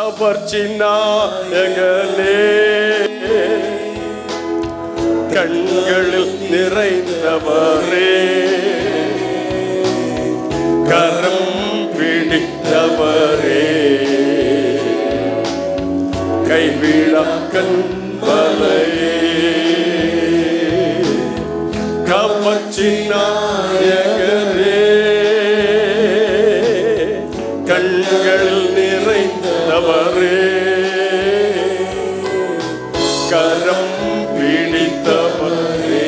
கவர்ச்சி நாயகனே, கண்களில் நிறைந்தவரே, கரம் பிடித்தவரே, கைவிடா கண்மலையே, கவர்ச்சி நாயகனே, கண்களில் நிறைந்தவரே, கரம் பிடித்தவரே,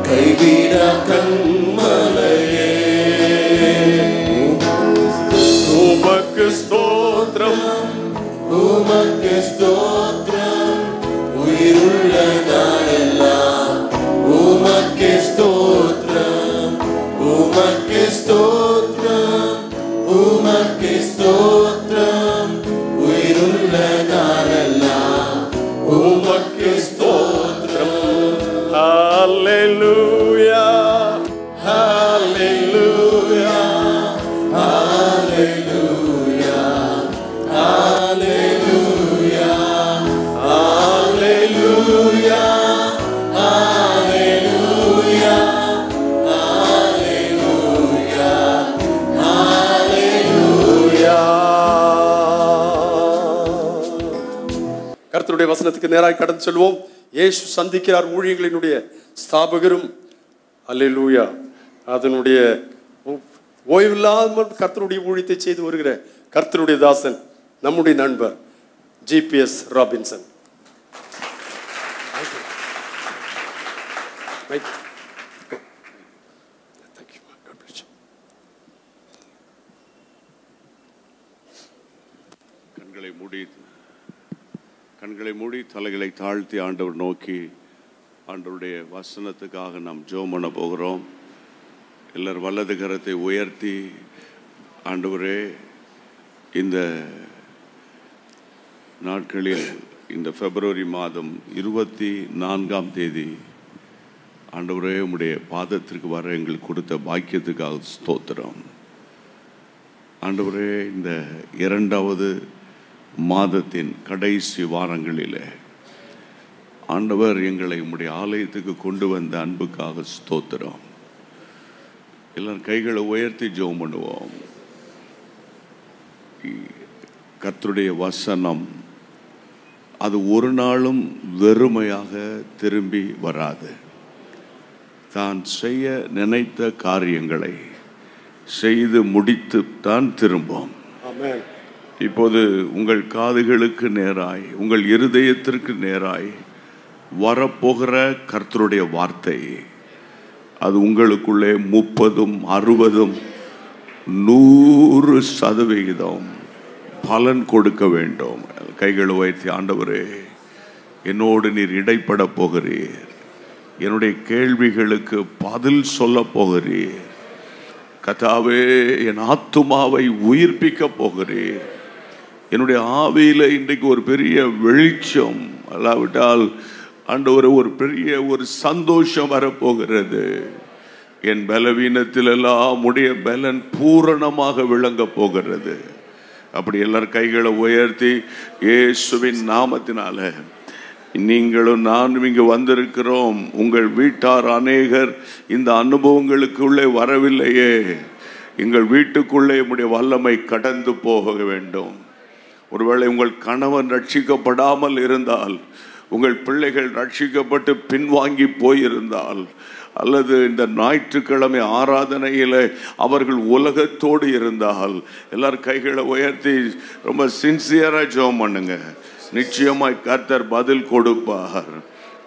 கைவிடா கண்மலையே, உமக்கு ஸ்தோத்திரம், உமக்கு ஸ்தோத்திரம், உயிருள்ள நாளெல்லாம் உமக்கு ஸ்தோத்திரம், உமக்கு ஸ்தோத்திரம், உமக்கு ஸ்தோத்திரம், உயிருள்ள நாளெல்லாம் உமக்கு ஸ்தோத்திரம். ஹல்லேலூயா, ஹல்லேலூயா, ஹல்லேலூயா, ஹல்லேலூயா, ஹல்லேலூயா, ஹல்லேலூயா, ஹல்லேலூயா, ஹல்லேலூயா. கர்த்தருடைய வசனத்துக்கு நேராக கடந்து செல்வோம். இயேசு சந்திக்கிறார் ஊழியங்களினுடைய ஸ்தாபகரும் அல்லேலூயா அதனுடைய ஓய்வில்லாமல் கர்த்தருடைய ஊழியத்தை செய்து வருகிற கர்த்தருடைய தாசன் நம்முடைய நண்பர் ஜிபிஎஸ் ராபின்சன். கண்களை மூடி தலைகளை தாழ்த்தி ஆண்டவர் நோக்கி ஆண்டவருடைய வசனத்துக்காக நாம் ஜெபம் பண்ண போகிறோம். எல்லாரும் வலது கரத்தை உயர்த்தி, ஆண்டவரே, இந்த நாட்களில் இந்த பிப்ரவரி மாதம் 24ஆம் தேதி ஆண்டவரே உம்முடைய பாதத்திற்கு வர எங்களுக்கு கொடுத்த பாக்கியத்துக்காக ஸ்தோத்திரம். ஆண்டவரே, இந்த 2வது மாதத்தின் கடைசி வாரங்களில் ஆண்டவர் எங்களை உம்முடைய ஆலயத்துக்கு கொண்டு வந்த அன்புக்காக ஸ்தோத்திரம். எல்லாரும் கைகளை உயர்த்தி ஜெபம் பண்ணுவோம். கர்த்தருடைய வசனம் அது ஒரு நாளும் வெறுமையாக திரும்பி வராது. தான் செய்ய நினைத்த காரியங்களை செய்து முடித்து தான் திரும்பும். ஆமென். இப்போது உங்கள் காதுகளுக்கு நேராய், உங்கள் இருதயத்திற்கு நேராய் வரப்போகிற கர்த்தருடைய வார்த்தை அது உங்களுக்குள்ளே 30, 60, 100% பலன் கொடுக்க வேண்டும். கைகளை உயர்த்தி, ஆண்டவரே, என்னோடு நீர் இடைப்பட போகிறீர், என்னுடைய கேள்விகளுக்கு பதில் சொல்ல போகிறீர். கர்த்தாவே, என் ஆத்துமாவை உயிர்ப்பிக்க போகிறீர். என்னுடைய ஆவியில் இன்றைக்கு ஒரு பெரிய வெளிச்சம், அல்லாவிட்டால் ஆண்டவரே ஒரு பெரிய ஒரு சந்தோஷம் வரப்போகிறது. என் பலவீனத்தில் எல்லாம் உடைய பலன் பூரணமாக விளங்க போகிறது. அப்படி எல்லாரும் கைகளை உயர்த்தி, இயேசுவின் நாமத்தினால நீங்களும் நானும் இங்கு வந்திருக்கிறோம். உங்கள் வீட்டார் அநேகர் இந்த அனுபவங்களுக்குள்ளே வரவில்லையே. எங்கள் வீட்டுக்குள்ளே உம்முடைய வல்லமை கடந்து போக வேண்டும். ஒருவேளை உங்கள் கணவன் ரட்சிக்கப்படாமல் இருந்தால், உங்கள் பிள்ளைகள் ரட்சிக்கப்பட்டு பின்வாங்கி போயிருந்தால், அல்லது இந்த ஞாயிற்றுக்கிழமை ஆராதனையில் அவர்கள் உலகத்தோடு இருந்தால், எல்லாரும் கைகளை உயர்த்தி ரொம்ப சின்சியராக ஜெபம் பண்ணுங்க. நிச்சயமாய் கர்த்தர் பதில் கொடுப்பார்.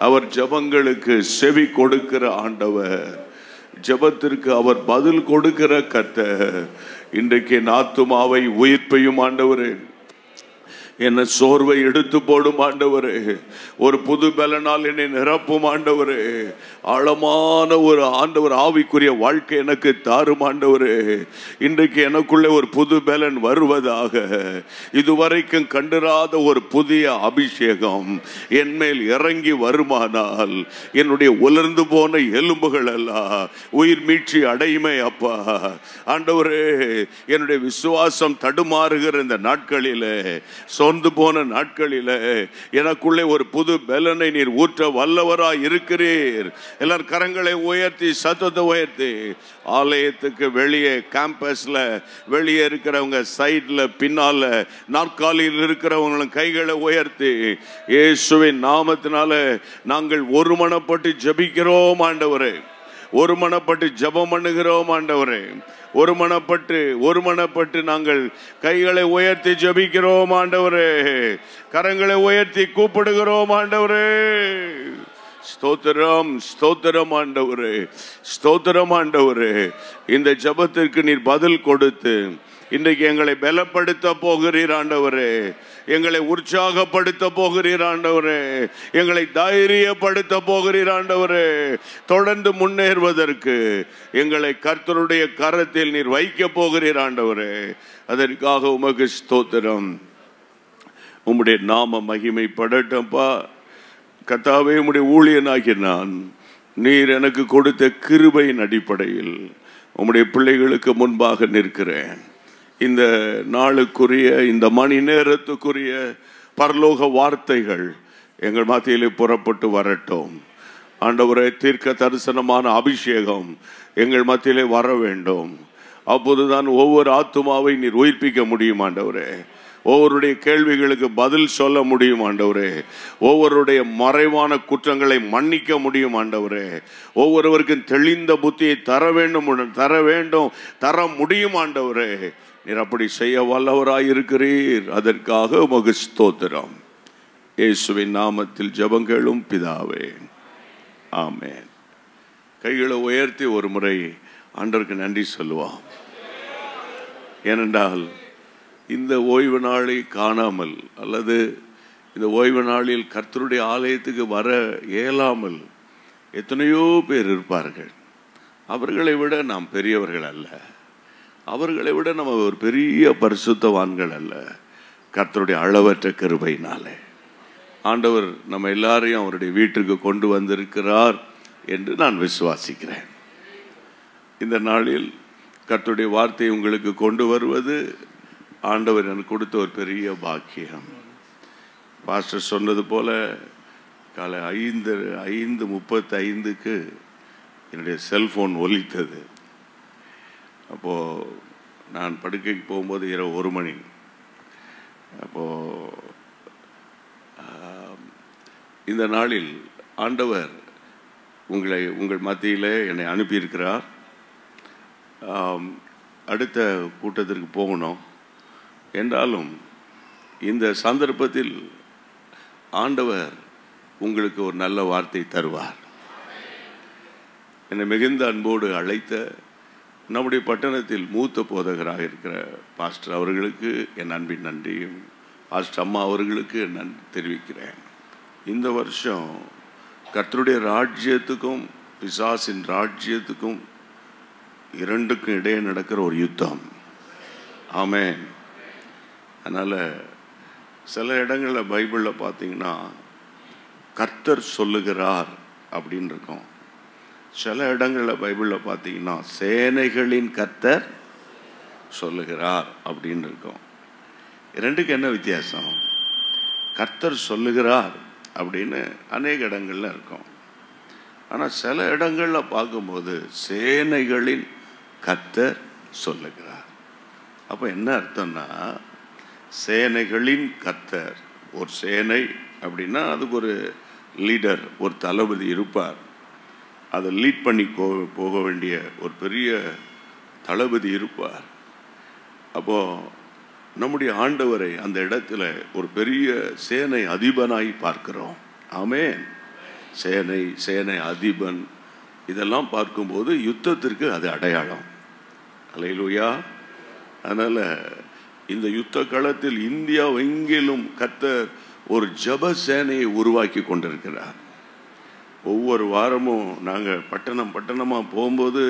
அவர் ஜெபங்களுக்கு செவி கொடுக்கிற ஆண்டவர், ஜெபத்திற்கு அவர் பதில் கொடுக்கிற கர்த்தர். இன்றைக்கு என் ஆத்துமாவை உயிர்ப்பையும் ஆண்டவரே, என்ன சோர்வை எடுத்து போடும் ஆண்டவரே. ஒரு புது பலனால் என்னை நிரப்பும் ஆண்டவரே. ஆழமான ஒரு ஆண்டவர் ஆவிக்குரிய வாழ்க்கை எனக்கு தாரும் ஆண்டவரே. இன்றைக்கு எனக்குள்ளே ஒரு புது பலன் வருவதாக. இதுவரைக்கும் கண்டிராத ஒரு புதிய அபிஷேகம் என் மேல் இறங்கி வருமானால் என்னுடைய உலர்ந்து போன எலும்புகள் எல்லாம் உயிர் மீட்சி அடையுமே அப்பா. ஆண்டவரே, என்னுடைய விசுவாசம் தடுமாறுகிற இந்த நாட்களிலே, சோர்ந்து போன நாட்களிலே எனக்குள்ளே ஒரு புது பலனை நீர் ஊற்ற வல்லவராய் இருக்கிறீர். எல்லாரும் கரங்களை உயர்த்தி சத்தத்தை உயர்த்தி ஆலயத்துக்கு வெளியே கேம்பஸ்ல வெளியே இருக்கிறவங்க சைட்ல பின்னால நாற்காலியில் இருக்கிறவங்களும் கைகளை உயர்த்தி இயேசுவின் நாமத்தினால நாங்கள் ஒருமனப்பட்டு ஜெபிக்கிறோம் ஆண்டவரே. ஒருமனப்பட்டு ஜெபம் பண்ணுகிறோம் ஆண்டவரே. ஒருமனப்பட்டு நாங்கள் கைகளை உயர்த்தி ஜெபிக்கிறோம் ஆண்டவரே. கரங்களை உயர்த்தி கூப்பிடுகிறோம் ஆண்டவரே. ஸ்தோத்திரம், ஸ்தோத்திரம் ஆண்டவரே, ஸ்தோத்திரம் ஆண்டவரே. இந்த ஜெபத்திற்கு நீர் பதில் கொடுத்து இன்றைக்கு எங்களை பலப்படுத்த போகிறீர் ஆண்டவரே. எங்களை உற்சாகப்படுத்த போகிறீர் ஆண்டவரே. எங்களை தைரியப்படுத்த போகிறீர் ஆண்டவரே. தொடர்ந்து முன்னேறுவதற்கு எங்களை கர்த்தருடைய கரத்தில் நீர் வைக்க போகிறீர் ஆண்டவரே. அதற்காக உமக்கு ஸ்தோத்திரம். உம்முடைய நாம மகிமைப்படட்டும்பா. கர்த்தாவே, உம்முடைய ஊழியனாகிய நான் நீர் எனக்கு கொடுத்த கிருபையின் அடிப்படையில் உம்முடைய பிள்ளைகளுக்கு முன்பாக நிற்கிறேன். இந்த நாளுக்குரிய, இந்த மணி நேரத்துக்குரிய பரலோக வார்த்தைகள் எங்கள் மத்தியிலே புறப்பட்டு வரட்டும் ஆண்டவரே. தீர்க்க தரிசனமான அபிஷேகம் எங்கள் மத்தியிலே வர வேண்டும். அப்போதுதான் ஒவ்வொரு ஆத்துமாவை நீர் உயிர்ப்பிக்க முடியும் ஆண்டவரே. ஒவ்வொருடைய கேள்விகளுக்கு பதில் சொல்ல முடியும் ஆண்டவரே. ஒவ்வொருடைய மறைவான குற்றங்களை மன்னிக்க முடியும் ஆண்டவரே. ஒவ்வொருவருக்கும் தெளிந்த புத்தியை தர முடியும் ஆண்டவரே. நீர் அப்படி செய்ய வல்லவராயிருக்கிறீர். அதற்காக உமக்கு ஸ்தோத்திரம். இயேசுவின் நாமத்தில் ஜெபம் கேளும் பிதாவே, ஆமென். கைகளை உயர்த்தி ஒரு முறை ஆண்டவருக்கு நன்றி சொல்லுவோம். ஏனென்றால் இந்த ஓய்வு நாளை காணாமல் அல்லது இந்த ஓய்வு நாளில் கர்த்தருடைய ஆலயத்துக்கு வர இயலாமல் எத்தனையோ பேர் இருப்பார்கள். அவர்களை விட நாம் பெரியவர்கள் அல்ல. அவர்களை விட நம்ம ஒரு பெரிய பரிசுத்தவான்கள் அல்ல. கர்த்தருடைய அளவற்ற கிருபையினாலே ஆண்டவர் நம்ம எல்லாரையும் அவருடைய வீட்டிற்கு கொண்டு வந்திருக்கிறார் என்று நான் விசுவாசிக்கிறேன். இந்த நாளில் கர்த்தருடைய வார்த்தையை உங்களுக்கு கொண்டு வருவது ஆண்டவர் எனக்கு கொடுத்த ஒரு பெரிய பாக்கியம். பாஸ்டர் சொன்னது போல காலை 5:35 என்னுடைய செல்ஃபோன் ஒலித்தது. அப்போது நான் படுக்கைக்கு போகும்போது இரவு 1 மணி. அப்போது இந்த நாளில் ஆண்டவர் உங்கள் மத்தியில் என்னை அனுப்பியிருக்கிறார். அடுத்த கூட்டத்திற்கு போகணும் என்றாலும் இந்த சந்தர்ப்பத்தில் ஆண்டவர் உங்களுக்கு ஒரு நல்ல வார்த்தை தருவார். என்னை மிகுந்த அன்போடு அழைத்த நம்முடைய பட்டணத்தில் மூத்த போதகராக இருக்கிற பாஸ்டர் அவர்களுக்கு என் அன்பின் நன்றியும், பாஸ்டர் அம்மா அவர்களுக்கு நன்றி தெரிவிக்கிறேன். இந்த வருஷம் கர்த்தருடைய ராஜ்யத்துக்கும் பிசாசின் ராஜ்யத்துக்கும் இரண்டுக்கும் இடையே நடக்கிற ஒரு யுத்தம். ஆமென். அதனால் சில இடங்களில் பைபிளில் பார்த்தீங்கன்னா கர்த்தர் சொல்லுகிறார் அப்படின்னு இருக்கும். சில இடங்களில் பைபிளில் பார்த்தீங்கன்னா சேனைகளின் கர்த்தர் சொல்லுகிறார் அப்படின்னு இருக்கும். ரெண்டுக்கு என்ன வித்தியாசம்? கர்த்தர் சொல்லுகிறார் அப்படின்னு அநேக இடங்கள்ல இருக்கும். ஆனால் சில இடங்களில் பார்க்கும்போது சேனைகளின் கர்த்தர் சொல்லுகிறார். அப்போ என்ன அர்த்தம்னா, சேனைகளின் கர்த்தர், ஒரு சேனை அப்படின்னா அதுக்கு ஒரு லீடர், ஒரு தளபதி இருப்பார். அதை லீட் பண்ணி போக வேண்டிய ஒரு பெரிய தளபதி இருப்பார். அப்போது நம்முடைய ஆண்டவரை அந்த இடத்துல ஒரு பெரிய சேனை அதிபனாய் பார்க்கிறோம். ஆமென். சேனை அதிபன் இதெல்லாம் பார்க்கும்போது யுத்தத்திற்கு அது அடையாளம். அல்லேலூயா. அதனால் இந்த யுத்த களத்தில் இந்தியா எங்கிலும் கர்த்தர் ஒரு ஜெப சேனையை உருவாக்கி கொண்டிருக்கிறார். ஒவ்வொரு வாரமும் நாங்கள் பட்டணமாக போகும்போது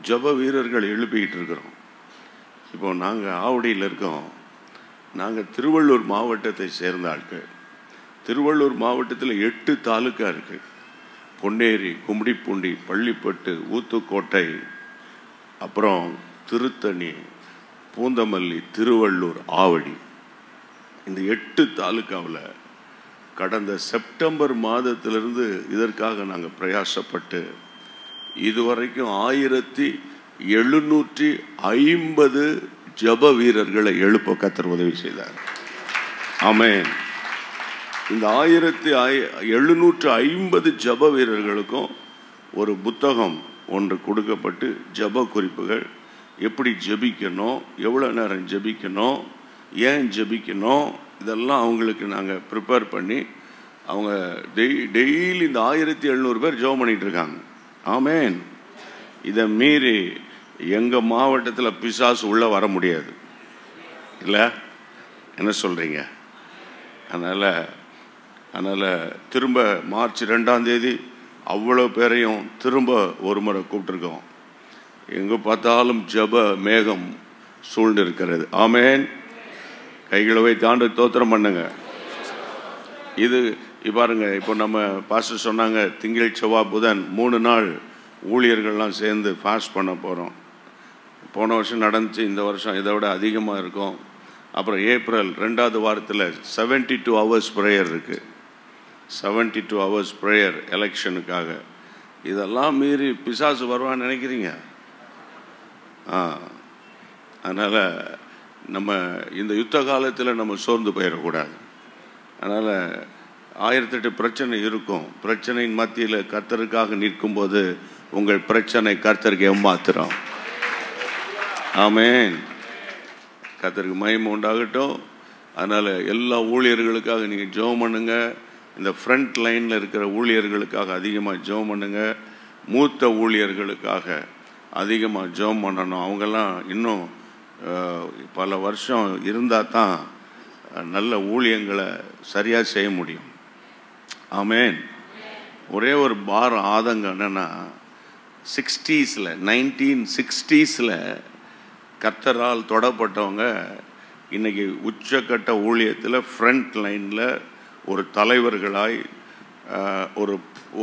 ஜெப வீரர்கள் எழுப்பிக்கிட்டு இருக்கிறோம். இப்போ நாங்கள் ஆவடியில் இருக்கோம். நாங்கள் திருவள்ளூர் மாவட்டத்தை சேர்ந்த ஆட்கள். திருவள்ளூர் மாவட்டத்தில் 8 தாலுக்கா இருக்குது. பொன்னேரி, கும்மிடிப்பூண்டி, பள்ளிப்பட்டு, ஊத்துக்கோட்டை, அப்புறம் திருத்தணி, பூந்தமல்லி, திருவள்ளூர், ஆவடி. இந்த 8 தாலுக்காவில் கடந்த செப்டம்பர் மாதத்திலிருந்து இதற்காக நாங்கள் பிரயாசப்பட்டு இதுவரைக்கும் 1750 ஜெப வீரர்களை எழுப்ப கர்த்தர் உதவி செய்தார். ஆமென். இந்த 1750 ஜெப வீரர்களுக்கும் ஒரு புத்தகம் ஒன்று கொடுக்கப்பட்டு ஜெப குறிப்புகள், எப்படி ஜெபிக்கணும், எவ்வளோ நேரம் ஜெபிக்கணும், ஏன் ஜெபிக்கணும், இதெல்லாம் அவங்களுக்கு நாங்கள் ப்ரிப்பேர் பண்ணி அவங்க டெய்லி இந்த 1700 பேர் ஜெபம் பண்ணிகிட்டு இருக்காங்க. ஆமென். இதை மீறி எங்கள் மாவட்டத்தில் பிசாசு உள்ளே வர முடியாது இல்லை, என்ன சொல்கிறீங்க? அதனால் திரும்ப மார்ச் 2ஆம் தேதி அவ்வளோ பேரையும் திரும்ப ஒரு முறை கூப்பிட்டுருக்கோம். எங்கே பார்த்தாலும் ஜெப மேகம் சூழ்ந்து இருக்கிறது. ஆமென். கைகளை வைத்து ஆண்டவரை ஸ்தோத்திரம் பண்ணுங்க. இது பாருங்க, இப்போ நம்ம பாஸ்டர் சொன்னாங்க திங்கள் செவ்வாய் புதன் 3 நாள் ஊழியர்கள்லாம் சேர்ந்து ஃபாஸ்ட் பண்ண போகிறோம். போன வருஷம் நடந்துச்சு, இந்த வருஷம் இதை விட அதிகமாக இருக்கும். அப்புறம் ஏப்ரல் 2வது வாரத்தில் 72 hours ப்ரேயர் இருக்குது. 72 hours ப்ரேயர் எலெக்ஷனுக்காக. இதெல்லாம் மீறி பிசாசு வருவான்னு நினைக்கிறீங்க? அதனால் நம்ம இந்த யுத்த காலத்தில் நம்ம சோர்ந்து போயிடக்கூடாது. அதனால் 1008 பிரச்சனை இருக்கும். பிரச்சனையின் மத்தியில் கர்த்தருக்காக நிற்கும்போது உங்கள் பிரச்சனை கர்த்தருக்கு ஏமாத்திரம். ஆமென். கர்த்தருக்கு மகிமை உண்டாகட்டும். அதனால் எல்லா ஊழியர்களுக்காக நீங்கள் ஜெபம் பண்ணுங்க. இந்த ஃப்ரண்ட் லைனில் இருக்கிற ஊழியர்களுக்காக அதிகமாக ஜெபம் பண்ணுங்க. மூத்த ஊழியர்களுக்காக அதிகமாக ஜெபம் பண்ணணும். அவங்கெல்லாம் இன்னும் பல வருஷம் இருந்தால் தான் நல்ல ஊழியங்களை சரியாக செய்ய முடியும். ஆமென். ஒரே ஒரு பாரம் ஆதங்கம் என்னென்னா 1960s கர்த்தரால் தொடப்பட்டவங்க இன்றைக்கி உச்சக்கட்ட ஊழியத்தில் ஃப்ரண்ட் லைனில் ஒரு தலைவர்களாய் ஒரு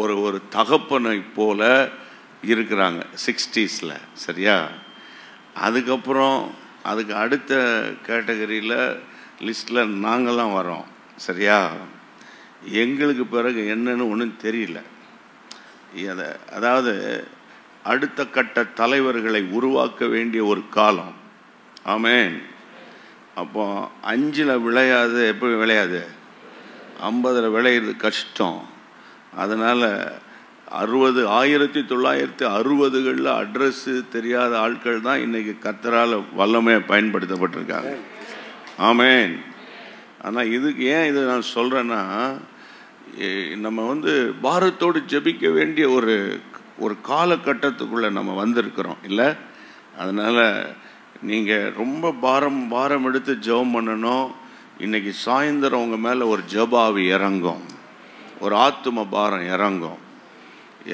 ஒரு ஒரு தகப்பனை போல இருக்கிறாங்க 60s. சரியா? அதுக்கப்புறம் அதுக்கு அடுத்த கேட்டகரியில் லிஸ்ட்டில் நாங்கள்லாம் வரோம். சரியா? எங்களுக்கு பிறகு என்னன்னு ஒன்றும் தெரியல. அதாவது அடுத்த கட்ட தலைவர்களை உருவாக்க வேண்டிய ஒரு காலம். ஆமென். அப்போ 5ல் விளையாது, எப்படி விளையாது, 50ல் விளையிறது கஷ்டம். அதனால் 1960களில் அட்ரஸ்ஸு தெரியாத ஆட்கள் தான் இன்றைக்கி கர்த்தரால் வல்லமையாக பயன்படுத்தப்பட்டிருக்காங்க. ஆமென். ஆனால் இதுக்கு ஏன் இதை நான் சொல்கிறேன்னா, நம்ம பாரத்தோடு ஜெபிக்க வேண்டிய ஒரு காலகட்டத்துக்குள்ளே நம்ம வந்திருக்கிறோம் இல்லை? அதனால் நீங்கள் ரொம்ப பாரம் எடுத்து ஜெபம் பண்ணணும். இன்றைக்கி சாயந்தரம் உங்கள் மேலே ஒரு ஜெபாவி இறங்கும், ஒரு ஆத்தும பாரம் இறங்கும்.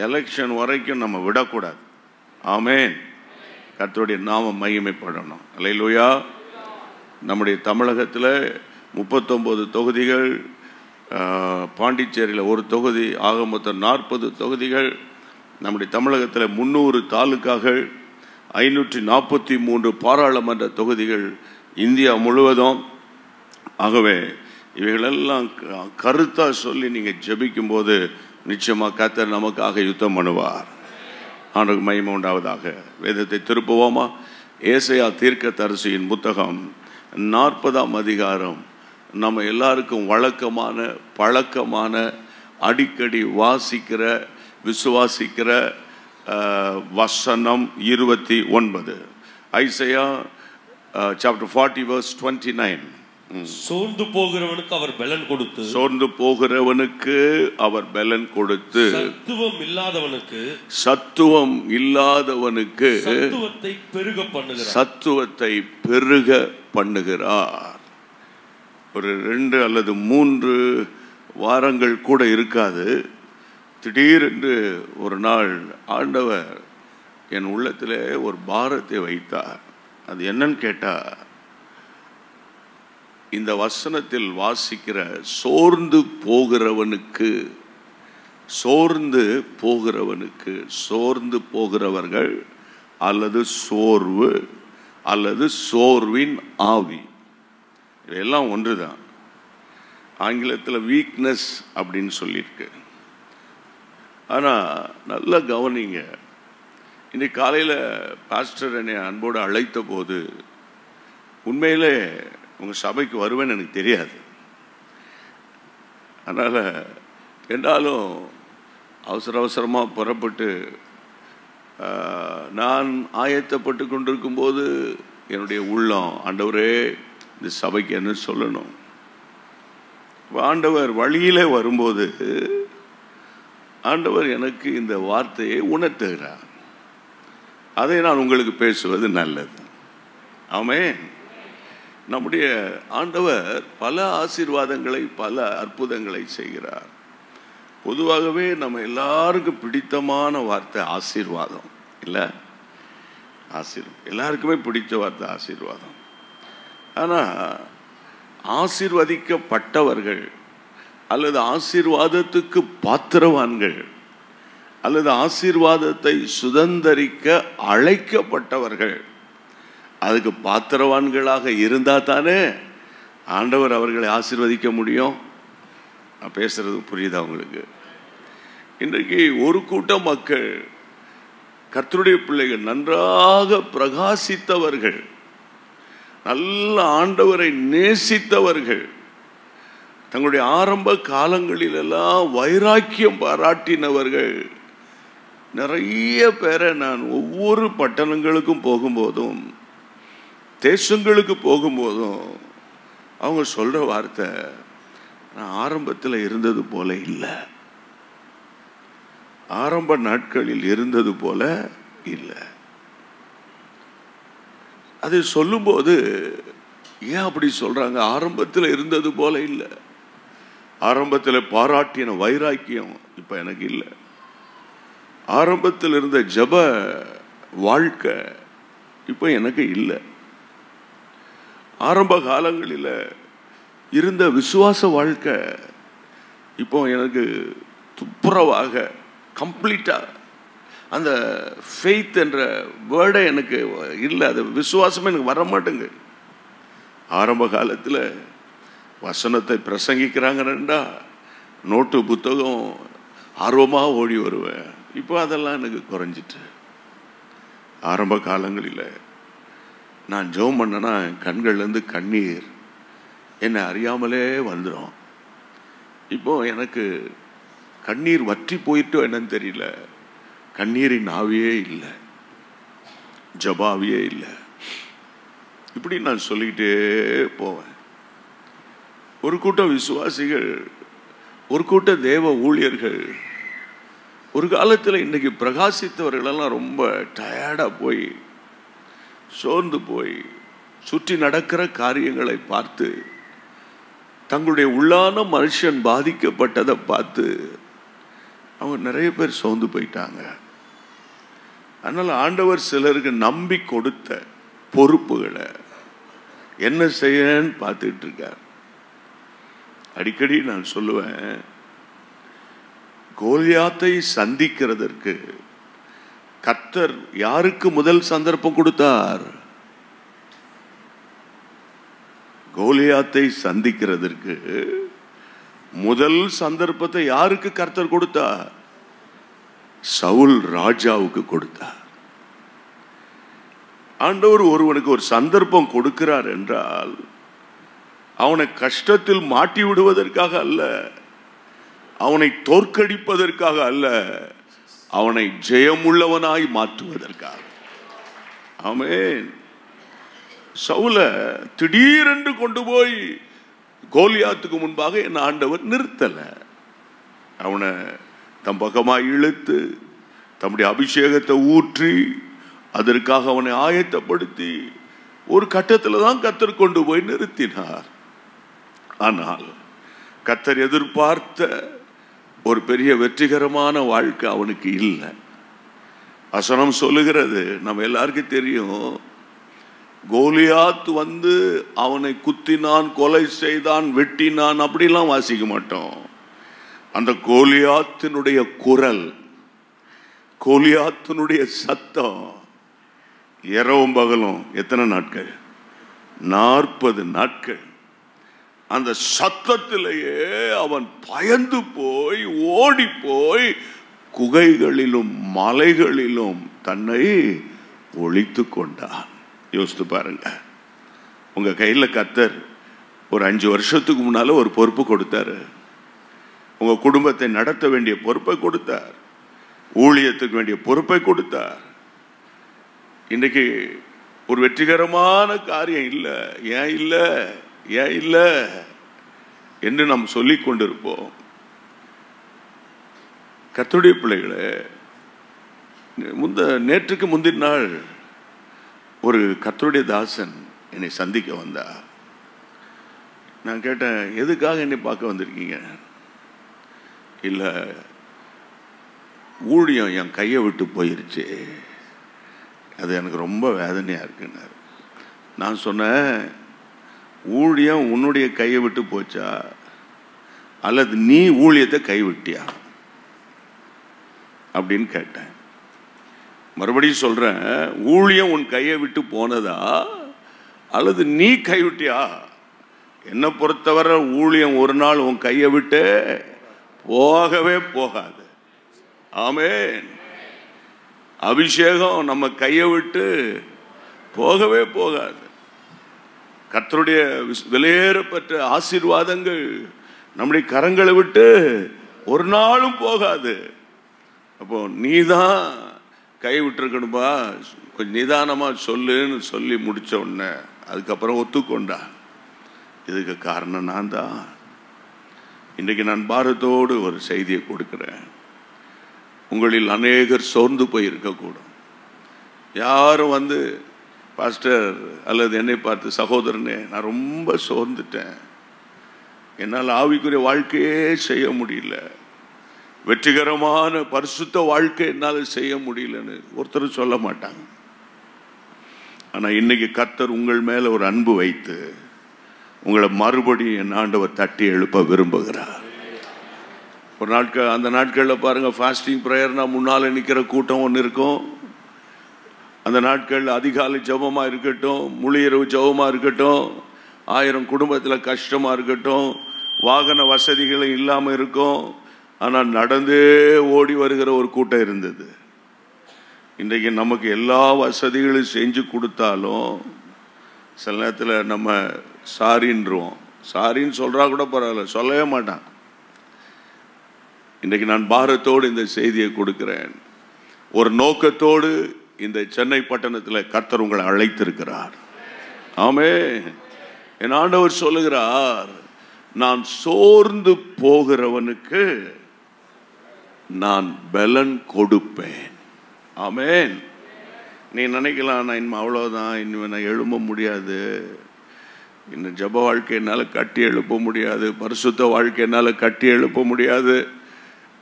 எலெக்ஷன் வரைக்கும் நம்ம விடக்கூடாது. ஆமென். கர்த்தருடைய நாமம் மகிமைப்படணும். அல்லேலூயா. நம்முடைய தமிழகத்தில் 39 தொகுதிகள், பாண்டிச்சேரியில் ஒரு தொகுதி, ஆக மொத்தம் 40 தொகுதிகள். நம்முடைய தமிழகத்தில் 300 தாலுக்காகள், 543 பாராளுமன்ற தொகுதிகள் இந்தியா முழுவதும். ஆகவே இவைகளெல்லாம் கருத்தாக சொல்லி நீங்கள் ஜெபிக்கும்போது நிச்சயமாக கர்த்தர் நமக்காக யுத்தம் பண்ணுவார். ஆண்டவருக்கு மகிமை உண்டாவதாக. வேதத்தை திருப்புவோமா? ஏசாயா தீர்க்கதரிசியின் புத்தகம் 40ஆம் அதிகாரம். நம்ம எல்லாருக்கும் வழக்கமான பழக்கமான அடிக்கடி வாசிக்கிற விசுவாசிக்கிற வசனம் 29. Isaiah chapter 40 verse 29. சோர்ந்து போகிறவனுக்கு அவர் பலன் கொடுத்து, சோர்ந்து போகிறவனுக்கு அவர் பலன் கொடுத்து, சத்துவம் இல்லாதவனுக்கு சத்துவத்தை பெருக பண்ணுகிறார். ஒரு 2 அல்லது 3 வாரங்கள் கூட இருக்காது, திடீரென்று ஒரு நாள் ஆண்டவர் என் உள்ளத்தில் ஒரு பாரத்தை வைத்தார். அது என்னன்னு கேட்டால், இந்த வசனத்தில் வாசிக்கிற சோர்ந்து போகிறவர்கள் அல்லது சோர்வு அல்லது சோர்வின் ஆவி, இதெல்லாம் ஒன்று தான். ஆங்கிலத்தில் வீக்னஸ் அப்படின்னு சொல்லியிருக்கு. ஆனால் நல்லா கவனிங்க, இன்றைக்கு காலையில் பாஸ்டர் என்னை அன்போடு அழைத்த போது, உண்மையிலே உங்கள் சபைக்கு வருவேன்னு எனக்கு தெரியாது. அதனால் என்றாலும் அவசரமாக புறப்பட்டு நான் ஆயத்தப்பட்டு கொண்டிருக்கும் போது என்னுடைய உள்ளம், ஆண்டவரே இந்த சபைக்கு என்ன சொல்லணும். ஆண்டவர் வழியிலே வரும்போது ஆண்டவர் எனக்கு இந்த வார்த்தையை உணர்த்துகிறார். அதை நான் உங்களுக்கு பேசுவது நல்லது. ஆமென். நம்முடைய ஆண்டவர் பல ஆசீர்வாதங்களை, பல அற்புதங்களை செய்கிறார். பொதுவாகவே நம்ம எல்லாருக்கும் பிடித்தமான வார்த்தை ஆசீர்வாதம் இல்லை? எல்லாருக்குமே பிடித்த வார்த்தை ஆசீர்வாதம். ஆனால் ஆசீர்வதிக்கப்பட்டவர்கள் அல்லது ஆசீர்வாதத்துக்கு பாத்திரவான்கள் அல்லது ஆசீர்வாதத்தை சுதந்தரிக்க அழைக்கப்பட்டவர்கள் அதுக்கு பாத்திரவான்களாக இருந்தால் தானே ஆண்டவர் அவர்களை ஆசீர்வதிக்க முடியும். நான் பேசுறது புரியுதா உங்களுக்கு? இன்றைக்கு ஒரு கூட்டம் மக்கள், கர்த்தருடைய பிள்ளைகள், நன்றாக பிரகாசித்தவர்கள், நல்ல ஆண்டவரை நேசித்தவர்கள், தங்களுடைய ஆரம்ப காலங்களிலெல்லாம் வைராக்கியம் பாராட்டினவர்கள் நிறைய பேரை நான் ஒவ்வொரு பட்டணங்களுக்கும் போகும்போதும் தேசங்களுக்கு போகும்போதும் அவங்க சொல்ற வார்த்தை, நான் ஆரம்பத்தில் இருந்தது போல இல்லை, ஆரம்ப நாட்களில் இருந்தது போல இல்லை. அதை சொல்லும்போது ஏன் அப்படி சொல்றாங்க? ஆரம்பத்தில் இருந்தது போல இல்லை, ஆரம்பத்தில் பாராட்டின வைராக்கியம் இப்ப எனக்கு இல்லை, ஆரம்பத்தில் இருந்த ஜப வாழ்க்கை இப்ப எனக்கு இல்லை, ஆரம்ப காலங்களில் இருந்த விசுவாச வாழ்க்கை இப்போ எனக்கு துப்புரவாக கம்ப்ளீட்டா அந்த ஃபெய்த் என்ற வேர்டை எனக்கு இல்லை, அது விசுவாசமே எனக்கு வர மாட்டேங்க. ஆரம்ப காலத்தில் வசனத்தை பிரசங்கிக்கிறாங்கன்றா நோட்டு புத்தகம் ஆர்வமாக ஓடி வருவேன். இப்போ அதெல்லாம் எனக்கு குறைஞ்சிட்டு. ஆரம்ப காலங்களில் நான் ஜெபம் பண்ணேன்னா என் கண்கள்லேருந்து கண்ணீர் என்னை அறியாமலே வந்துடும். இப்போ எனக்கு கண்ணீர் வற்றி போயிட்டோ என்னன்னு தெரியல, கண்ணீரின் ஆவியே இல்லை, ஜபாவியே இல்லை. இப்படி நான் சொல்லிக்கிட்டே போவேன். ஒரு கூட்டம் விசுவாசிகள், ஒரு கூட்டம் தேவ ஊழியர்கள் ஒரு காலத்தில் இன்னைக்கு பிரகாசித்தவர்களெல்லாம் ரொம்ப டயர்டாக போய் சோர்ந்து போய் சுற்றி நடக்கிற காரியங்களை பார்த்து தங்களுடைய உள்ளான மனுஷன் பாதிக்கப்பட்டதை பார்த்து அவங்க நிறைய பேர் சோர்ந்து போயிட்டாங்க. அதனால ஆண்டவர் சிலருக்கு நம்பி கொடுத்த பொறுப்புகளை என்ன செய்யன்னு பார்த்துட்டு இருக்கார். அடிக்கடி நான் சொல்லுவேன், கோலியாத்தை சந்திக்கிறதற்கு கர்த்தர் யாருக்கு முதல் சந்தர்ப்பம் கொடுத்தார்? கோலியாத்தை சந்திக்கிறதற்கு முதல் சந்தர்ப்பத்தை யாருக்கு கர்த்தர் கொடுத்தார்? சவுல் ராஜாவுக்கு கொடுத்தார். ஆண்டவர் ஒருவனுக்கு ஒரு சந்தர்ப்பம் கொடுக்கிறார் என்றால் அவனை கஷ்டத்தில் மாட்டி விடுவதற்காக அல்ல, அவனை தோற்கடிப்பதற்காக அல்ல, அவனை ஜெயமுள்ளவனாய் மாற்றுவதற்காக. ஆமென். சவுல திடீரென்று கொண்டு போய் கோலியாத்துக்கு முன்பாக என் ஆண்டவர் நிறுத்தல. அவனை தம் பக்கமாய் இழுத்து தம்முடைய அபிஷேகத்தை ஊற்றி அதற்காக அவனை ஆயத்தப்படுத்தி ஒரு கட்டத்தில் தான் கர்த்தர் கொண்டு போய் நிறுத்தினார். ஆனால் கர்த்தர் எதிர்பார்த்த ஒரு பெரிய வெற்றிகரமான வாழ்க்கை அவனுக்கு இல்லை. வசனம் சொல்லுகிறது, நம்ம எல்லாருக்கும் தெரியும், கோலியாத் வந்து அவனை குத்தினான், கொலை செய்தான், வெட்டினான், அப்படிலாம் வாசிக்க மாட்டோம். அந்த கோலியாத்தினுடைய குரல், கோலியாத்தினுடைய சத்தம் இரவும் பகலும் எத்தனை நாட்கள்? 40 நாட்கள். அந்த சத்தத்திலேயே அவன் பயந்து போய் ஓடி போய் குகைகளிலும் மலைகளிலும் தன்னை ஒளித்து கொண்டான். யோசித்து பாருங்க, உங்க கையில கர்த்தர் ஒரு 5 வருஷத்துக்கு முன்னால ஒரு பொறுப்பு கொடுத்தாரு. உங்க குடும்பத்தை நடத்த வேண்டிய பொறுப்பை கொடுத்தார், ஊழியத்துக்கு வேண்டிய பொறுப்பை கொடுத்தார். இன்னைக்கு ஒரு வெற்றிகரமான காரியம் இல்லை. ஏன் இல்லை, ஏன் இல்லை என்று நாம் சொல்லிக் கொண்டிருப்போம். கர்த்தருடைய பிள்ளைகளே, நேற்றுக்கு முந்தின நாள் ஒரு கர்த்தருடைய தாசன் என்னை சந்திக்க வந்தார். நான் கேட்டேன், எதுக்காக என்னை பார்க்க வந்திருக்கீங்க? இல்லை, ஊழியம் என் கையை விட்டு போயிருச்சு, அது எனக்கு ரொம்ப வேதனையாக இருக்குன்னாரு. நான் சொன்னேன், ஊழியம் உன்னுடைய கையை விட்டு போச்சா அல்லது நீ ஊழியத்தை கைவிட்டியா அப்படின்னு கேட்டேன். மறுபடியும் சொல்றேன், ஊழியம் உன் கையை விட்டு போனதா அல்லது நீ கைவிட்டியா? என்னை பொறுத்தவரை ஊழியம் ஒரு நாள் உன் கையை விட்டு போகவே போகாது. ஆமென். அபிஷேகம் நம்ம கையை விட்டு போகவே போகாது. கர்த்தருடைய விலையேறப்பட்ட ஆசீர்வாதங்கள் நம்முடைய கரங்களை விட்டு ஒரு நாளும் போகாது. அப்போ நீதான் கை விட்டுருக்கணும்பா, கொஞ்சம் நிதானமா சொல்லுன்னு சொல்லி முடிச்ச உடனே அதுக்கப்புறம் ஒத்துக்கொண்டா. இதுக்கு காரணம் நான் தான். இன்றைக்கு நான் பாரத்தோடு ஒரு செய்தியை கொடுக்கிறேன். உங்களில் அநேகர் சோர்ந்து போயிருக்கக்கூடும். யாரும் வந்து, பாஸ்டர் அல்லது என்னை பார்த்து, சகோதரனே நான் ரொம்ப சோர்ந்துட்டேன், என்னால் ஆவிக்குரிய வாழ்க்கையே செய்ய முடியல, வெற்றிகரமான பரிசுத்த வாழ்க்கை என்னால் செய்ய முடியலன்னு ஒருத்தர் சொல்ல மாட்டாங்க. ஆனால் இன்னைக்கு கர்த்தர் உங்கள் மேல ஒரு அன்பு வைத்து உங்களை மறுபடியும் என் ஆண்டவர் தட்டி எழுப்ப விரும்புகிறார். ஒரு நாட்கள், அந்த நாட்களில் பாருங்க, ஃபாஸ்டிங் ப்ரேயர்னா முன்னால் நிற்கிற கூட்டம் ஒன்று இருக்கும். அந்த நாட்கள் அதிகாலை ஜெபமாக இருக்கட்டும், முழியரவு ஜெபமாக இருக்கட்டும், 1000 குடும்பத்தில் கஷ்டமாக இருக்கட்டும், வாகன வசதிகளும் இல்லாமல் இருக்கும், ஆனால் நடந்தே ஓடி வருகிற ஒரு கூட்டம் இருந்தது. இன்றைக்கு நமக்கு எல்லா வசதிகளும் செஞ்சு கொடுத்தாலும் சில நேரத்தில் நம்ம சாரின்றோம். சாரின்னு சொல்கிறா கூட பரவாயில்ல, சொல்லவே மாட்டான். இன்றைக்கு நான் பாரத்தோடு இந்த செய்தியை கொடுக்கிறேன். ஒரு நோக்கத்தோடு இந்த சென்னை பட்டணத்தில் கர்த்தர் உங்களை அழைத்திருக்கிறார். ஆமென். என் ஆண்டவர் சொல்லுகிறார், நான் சோர்ந்து போகிறவனுக்கு நான் பலன் கொடுப்பேன். ஆமென். நீ நினைக்கலாம், நான் இனிமே அவ்வளோதான், இனிமே நான் எழும்ப முடியாது, இன்னும் ஜப வாழ்க்கை என்னால் கட்டி எழுப்ப முடியாது, பரிசுத்த வாழ்க்கை என்னால் கட்டி எழுப்ப முடியாது,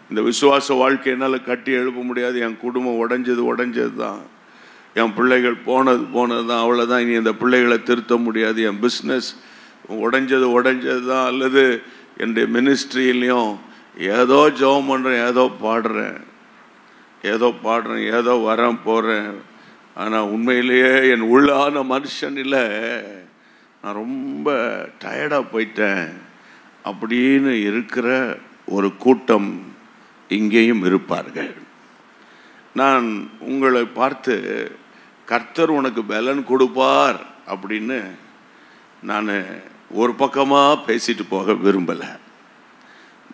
இந்த விசுவாச வாழ்க்கை என்னால் கட்டி எழுப்ப முடியாது, என் குடும்பம் உடைஞ்சது தான், என் பிள்ளைகள் போனது தான், அவ்வளோதான், இனி இந்த பிள்ளைகளை திருத்த முடியாது, என் பிஸ்னஸ் உடைஞ்சது தான், அல்லது என்னுடைய மினிஸ்ட்ரியிலையும் ஏதோ ஜெபம் பண்ணுறேன், ஏதோ பாடுறேன், ஏதோ வரேன் போகிறேன், ஆனால் உண்மையிலேயே என் உள்ளான மனுஷன் இல்லை, நான் ரொம்ப டயர்டாக போயிட்டேன் அப்படின்னு இருக்கிற ஒரு கூட்டம் இங்கேயும் இருப்பார்கள். நான் உங்களை பார்த்து கர்த்தர் உனக்கு பலன் கொடுப்பார் அப்படின்னு நான் ஒரு பக்கமாக பேசிட்டு போக விரும்பலை.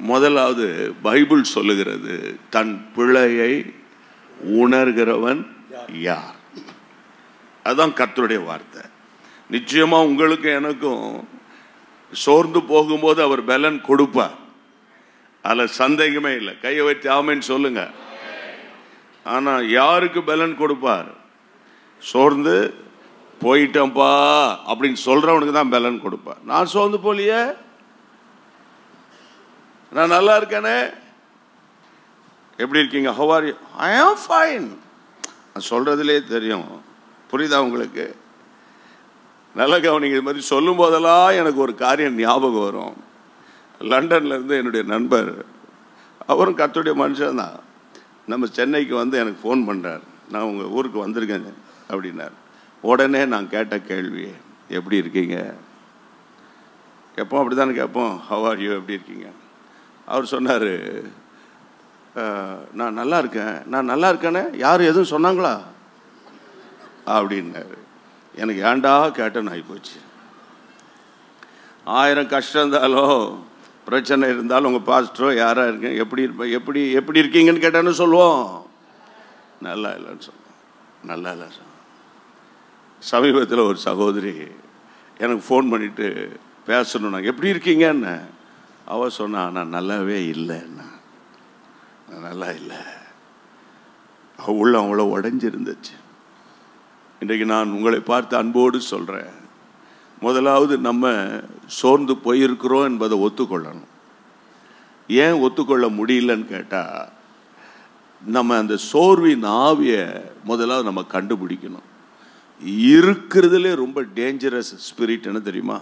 முதலாவது, பைபிள் சொல்லுகிறது, தன் பிழையை உணர்கிறவன் யார்? அதுதான் கர்த்தருடைய வார்த்தை. நிச்சயமா உங்களுக்கு எனக்கும் சோர்ந்து போகும்போது அவர் பலன் கொடுப்பார், அதில் சந்தேகமே இல்லை. கையை வைத்து ஆமென்னு சொல்லுங்க. ஆனா யாருக்கு பலன் கொடுப்பார்? சோர்ந்து போயிட்டேன்ப்பா அப்படின்னு சொல்றவனுக்கு தான் பலன் கொடுப்பேன். நான் சோர்ந்து போலியே, நான் நல்லா இருக்கேனே. எப்படி இருக்கீங்க? how are you? I am fine. நான் சொல்றதுலே தெரியும். புரியுதா உங்களுக்கு? நல்லா கவனிங்க. இது மாதிரி சொல்லும் போதெல்லாம் எனக்கு ஒரு காரியம் ஞாபகம் வரும். லண்டன்ல இருந்து என்னுடைய நண்பர், அவரும் கர்த்தருடைய மனுஷன் தான், நம்ம சென்னைக்கு வந்து எனக்கு ஃபோன் பண்ணுறார். நான் உங்கள் ஊருக்கு வந்திருக்கேங்க அப்படின்னார். உடனே நான் கேட்ட கேள்வி, எப்படி இருக்கீங்க? எப்போ அப்படி தானே கேட்போம், how are you, எப்படி இருக்கீங்க? அவர் சொன்னார், நான் நல்லா இருக்கேன். நான் நல்லா இருக்கேனே, யார் எதுவும் சொன்னாங்களா அப்படின்னாரு. எனக்கு ஏண்டா கேட்டேன்னு ஆகிப்போச்சு. 1000 கஷ்டம் இருந்தாலும் பிரச்சனை இருந்தாலும் உங்கள் பாஸ்டரோ யாராக இருக்கேன் எப்படி இருப்பேன், எப்படி எப்படி இருக்கீங்கன்னு கேட்டான்னு சொல்லுவோம், நல்லா இல்லைன்னு சொல்லுவோம், நல்லா இல்லை. சமீபத்தில் ஒரு சகோதரி எனக்கு ஃபோன் பண்ணிவிட்டு பேசணும், நான் எப்படி இருக்கீங்கன்னு. அவள் சொன்னா, நான் நல்லாவே இல்லைன்னா, நான் நல்லா இல்லை. அவள் உள்ள அவ்வளோ உடைஞ்சிருந்துச்சு. இன்றைக்கு நான் உங்களை பார்த்து அன்போடு சொல்கிறேன், முதலாவது நம்ம சோர்ந்து போயிருக்கிறோம் என்பதை ஒத்துக்கொள்ளணும். ஏன் ஒத்துக்கொள்ள முடியலன்னு கேட்டால், நம்ம அந்த சோர்வின் ஆவியை முதலாவது நம்ம கண்டுபிடிக்கணும். இருக்கிறதுலே ரொம்ப டேஞ்சரஸ் ஸ்பிரிட் என்ன தெரியுமா?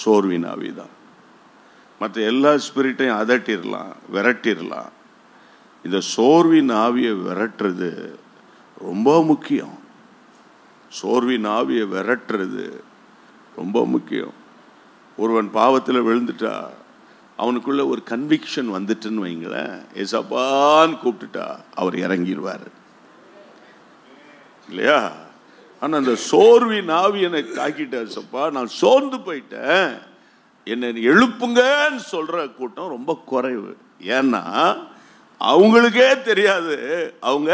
சோர்வின் ஆவி தான். மற்ற எல்லா ஸ்பிரிட்டையும் அதட்டிடலாம், விரட்டிடலாம். இந்த சோர்வின் ஆவியை விரட்டுறது ரொம்ப முக்கியம். சோர்வின் ஆவியை விரட்டுறது ரொம்ப முக்கியம். ஒருவன் பாவத்தில் விழுந்துட்டா அவனுக்குள்ள ஒரு கன்விக்ஷன் வந்துட்டுன்னு வைங்களேன், ஏசப்பான்னு கூப்பிட்டுட்டா அவர் இறங்கிடுவார் இல்லையா? ஆனால் அந்த சோர்வின் ஆவி என்னை தாக்கிட்டார், சப்பா நான் சோர்ந்து போயிட்டேன், என்னை எழுப்புங்கன்னு சொல்கிற கூட்டம் ரொம்ப குறைவு. ஏன்னா அவங்களுக்கே தெரியாது அவங்க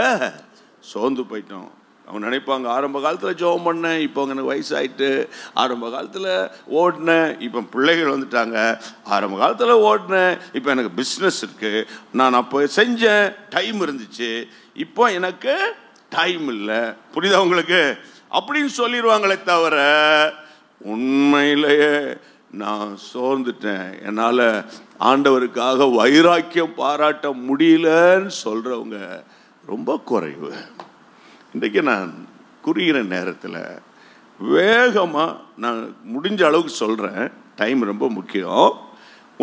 சோர்ந்து போயிட்டோம். அவங்க நினைப்பாங்க, ஆரம்ப காலத்தில் ஜெபம் பண்ணேன், இப்போ எனக்கு வயசாயிட்டு, ஆரம்ப காலத்தில் ஓடினேன், இப்போ பிள்ளைகள் வந்துட்டாங்க, ஆரம்ப காலத்தில் ஓடினேன், இப்போ எனக்கு பிஸ்னஸ் இருக்குது, நான் அப்போ செஞ்சேன், டைம் இருந்துச்சு, இப்போ எனக்கு டைம் இல்லை. புரியுதா உங்களுக்கு? அப்படின்னு சொல்லிடுவாங்களே தவிர உண்மையிலேயே நான் சோர்ந்துட்டேன், என்னால் ஆண்டவருக்காக வைராக்கியம் பாராட்ட முடியலன்னு சொல்கிறவங்க ரொம்ப குறைவு. இன்றைக்கி நான் குறுகிற நேரத்தில் வேகமாக நான் முடிஞ்ச அளவுக்கு சொல்கிறேன், டைம் ரொம்ப முக்கியம்.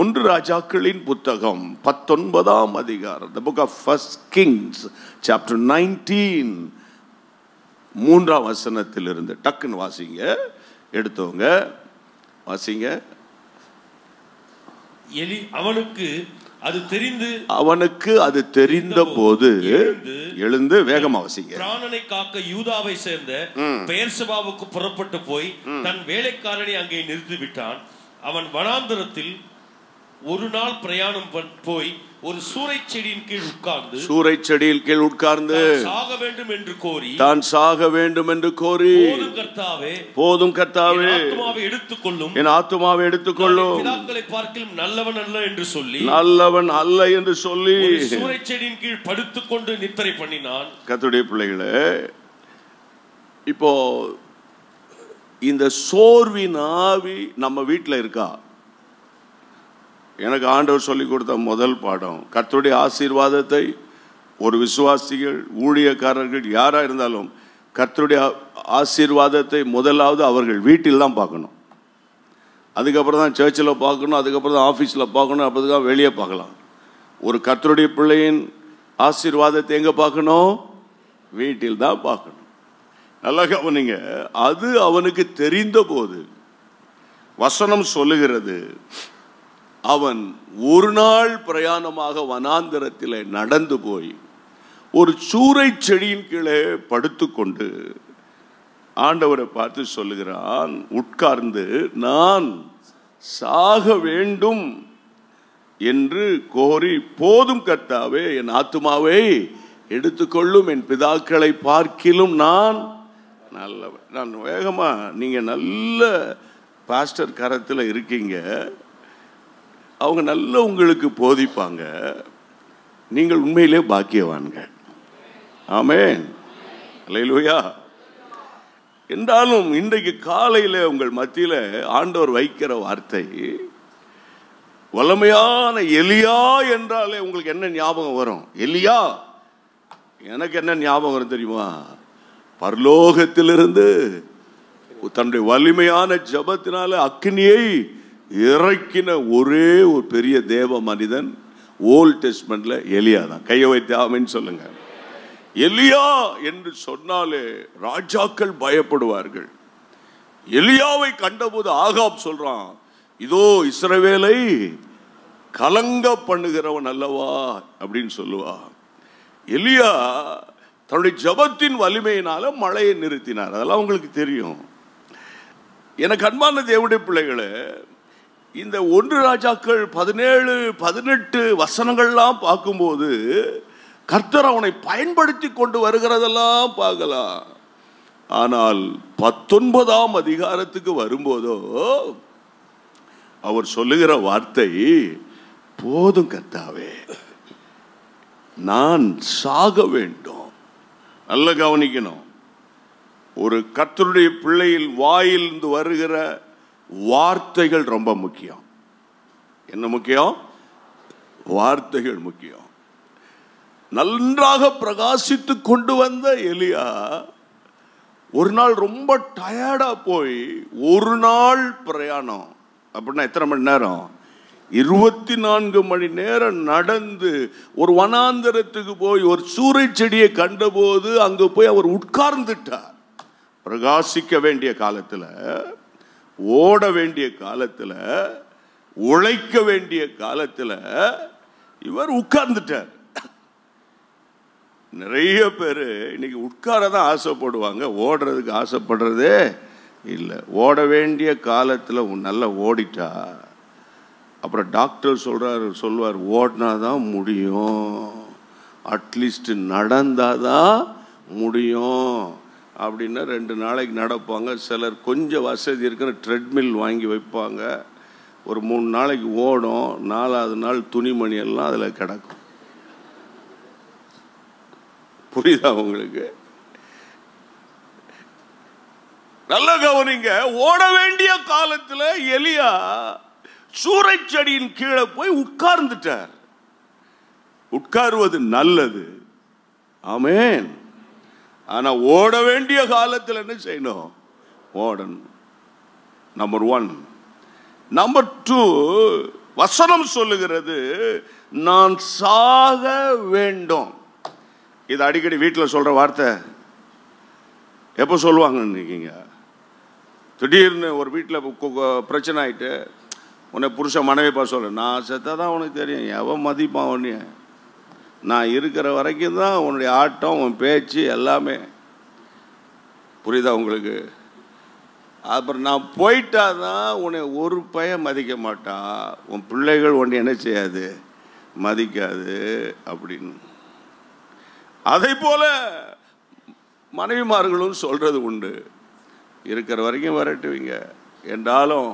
1 ராஜாக்களின் புத்தகம் 19ஆம் அதிகாரம், The Book of First Kings, Chapter 19, 3ஆம் வசனத்திலிருந்து டக்குன்னு வாசிங்க, எடுத்தவங்க வாசிங்க. அவனுக்கு அது தெரிந்த போது எழுந்து வேகமா வாசிங்க. பிராணனை காக்க யூதாவை சேர்ந்த பெயர்செபாவுக்கு புறப்பட்டு போய் தன் வேலைக்காரனை அங்கே நிறுத்தி விட்டான். அவன் வனாந்தரத்தில் ஒரு நாள் பிரயாணம் போய் ஒரு சூரை செடியின் கீழ் உட்கார்ந்து சாக வேண்டும் என்று கோரி போதும் கர்த்தாவே என் ஆத்துமாவை எடுத்துக்கொள்ளும் பிதாக்களை பார்க்கிலும் நல்லவன் அல்ல என்று சொல்லி சூரை செடியின் கீழ் படுத்துக்கொண்டு நித்திரை பண்ணினான். கர்த்தருடைய பிள்ளைகளே, இப்போ இந்த சோர்வின் ஆவி நம்ம வீட்டில் இருக்கா? எனக்கு ஆண்டவர் சொல்லிக் கொடுத்த முதல் பாடம், கர்த்தருடைய ஆசீர்வாதத்தை ஒரு விசுவாசிகள், ஊழியக்காரர்கள் யாராக இருந்தாலும் கர்த்தருடைய ஆசீர்வாதத்தை முதலாவது அவர்கள் வீட்டில் தான் பார்க்கணும். அதுக்கப்புறம் தான் சர்ச்சில் பார்க்கணும், அதுக்கப்புறம் தான் ஆஃபீஸில் பார்க்கணும், அப்படி தான் வெளியே பார்க்கலாம். ஒரு கர்த்தருடைய பிள்ளையின் ஆசீர்வாதத்தை எங்கே பார்க்கணும்? வீட்டில் தான் பார்க்கணும். நல்லா கவனிங்க. அது அவனுக்கு தெரிந்த போது வசனம் சொல்லுகிறது, அவன் ஒரு நாள் பிரயாணமாக வனாந்தரத்தில் நடந்து போய் ஒரு சூரை செடியின் கீழே படுத்துக்கொண்டு ஆண்டவரை பார்த்து சொல்லுகிறான், உட்கார்ந்து நான் சாக வேண்டும் என்று கோரி போதும் கர்த்தாவே என் ஆத்துமாவை எடுத்துக்கொள்ளும், என் பிதாக்களை பார்க்கிலும் நான் நல்லவன். நான் வேகமா, நீங்க நல்ல பாஸ்டர் கரத்தில் இருக்கீங்க, அவங்க நல்ல உங்களுக்கு போதிப்பாங்க, நீங்கள் உண்மையிலே பாக்கியவான்கள். ஆமென், அல்லேலூயா. என்றாலும் இன்றைக்கு காலையில் உங்கள் மத்தியில் ஆண்டவர் வைக்கிற வார்த்தை, வல்லமையான எலியா என்றாலே உங்களுக்கு என்ன ஞாபகம் வரும்? எலியா, எனக்கு என்ன ஞாபகம் வரும் தெரியுமா? பரலோகத்திலிருந்து தன்னுடைய வலிமையான ஜபத்தினால அக்னியை இறக்கின ஒரே ஒரு பெரிய தேவ மனிதன் ஓல்ட் டெஸ்ட்மென்ட்ல எலியா தான். கையை வைத்து ஆமென் சொல்லுங்க. எலியா என்று சொன்னாலே ராஜாக்கள் பயப்படுவார்கள். எலியாவை கண்டபோது ஆகாப் சொல்றான், இதோ இஸ்ரவேலை கலங்க பண்ணுகிறவன் அல்லவா அப்படின்னு சொல்லுவா. எலியா தன்னுடைய ஜபத்தின் வலிமையினால மழையை நிறுத்தினார். அதெல்லாம் உங்களுக்கு தெரியும். எனக்கு அன்பான தேவனுடைய பிள்ளைகளே, இந்த 1 ராஜாக்கள் 17-18 வசனங்கள்லாம் பார்க்கும்போது கர்த்தர் அவனை பயன்படுத்தி கொண்டு வருகிறதெல்லாம் பார்க்கலாம். ஆனால் 19ஆம் அதிகாரத்துக்கு வரும்போதோ அவர் சொல்லுகிற வார்த்தை, போதும் கர்த்தாவே, நான் சாக வேண்டும். நல்ல கவனிக்கணும். ஒரு கர்த்தருடைய பிள்ளையில் வாயிலிருந்து வருகிற வார்த்தைகள் ரொம்ப முக்கியம். என்ன முக்கியம்? வார்த்தைகள் முக்கியம். நன்றாக பிரகாசித்து கொண்டு வந்த எலியா ஒரு நாள் ரொம்ப டயர்டா போய், ஒரு நாள் பிரயாணம் அப்படின்னா எத்தனை மணி நேரம்? 24 மணி நேரம் நடந்து ஒரு வனாந்தரத்துக்கு போய் ஒரு சூறை செடியை கண்டபோது அங்கு போய் அவர் உட்கார்ந்துட்டார். பிரகாசிக்க வேண்டிய காலத்தில், ஓட வேண்டிய காலத்தில், உழைக்க வேண்டிய காலத்தில் இவர் உட்கார்ந்துட்டார். நிறைய பேர் இன்னைக்கு உட்காரதான் ஆசைப்படுவாங்க, ஓடுறதுக்கு ஆசைப்படுறதே இல்லை. ஓட வேண்டிய காலத்தில் நல்லா ஓடிட்டா அப்புறம் டாக்டர் சொல்வார் ஓடினாதான் முடியும், அட்லீஸ்ட் நடந்தாதான் முடியும் அப்படின்னா 2 நாளைக்கு நடப்பாங்க. சிலர் கொஞ்சம் வசதி இருக்கிற ட்ரெட்மில் வாங்கி வைப்பாங்க, ஒரு 3 நாளைக்கு ஓடும், 4ஆவது நாள் துணிமணி எல்லாம் அதில் கிடக்கும். புரியுதா உங்களுக்கு? நல்ல கவனிங்க. ஓட வேண்டிய காலத்தில் எலியா சூறை செடியின் கீழே போய் உட்கார்ந்துட்டார். உட்காருவது நல்லது, ஆமென். ஆனா ஓட வேண்டிய காலத்தில் என்ன செய்யணும்? ஓடணும். நம்பர் 1. நம்பர் 2, வசனம் சொல்லுகிறது நான் சாக வேண்டும். இது அடிக்கடி வீட்டில் சொல்ற வார்த்தை. எப்போ சொல்லுவாங்கன்னு நினைக்கீங்க? திடீர்னு ஒரு வீட்டில் பிரச்சனை ஆயிட்டு உன்னை புருஷன் மனைவி சொல்ல, நான் செத்தாதான் உனக்கு தெரியும், எவன் மதிப்பான் உன்னைய, நான் இருக்கிற வரைக்கும் தான் உன்னுடைய ஆட்டம், உன் பேச்சு எல்லாமே. புரியுதா உங்களுக்கு? அப்புறம் நான் போயிட்டாதான் உன்னை ஒரு பையன் மதிக்க மாட்டான், உன் பிள்ளைகள் உன்னை என்ன செய்யாது, மதிக்காது அப்படின்னு. அதை போல மனைவிமார்களும் சொல்றது உண்டு, இருக்கிற வரைக்கும் விரட்டுவீங்க, என்றாலும்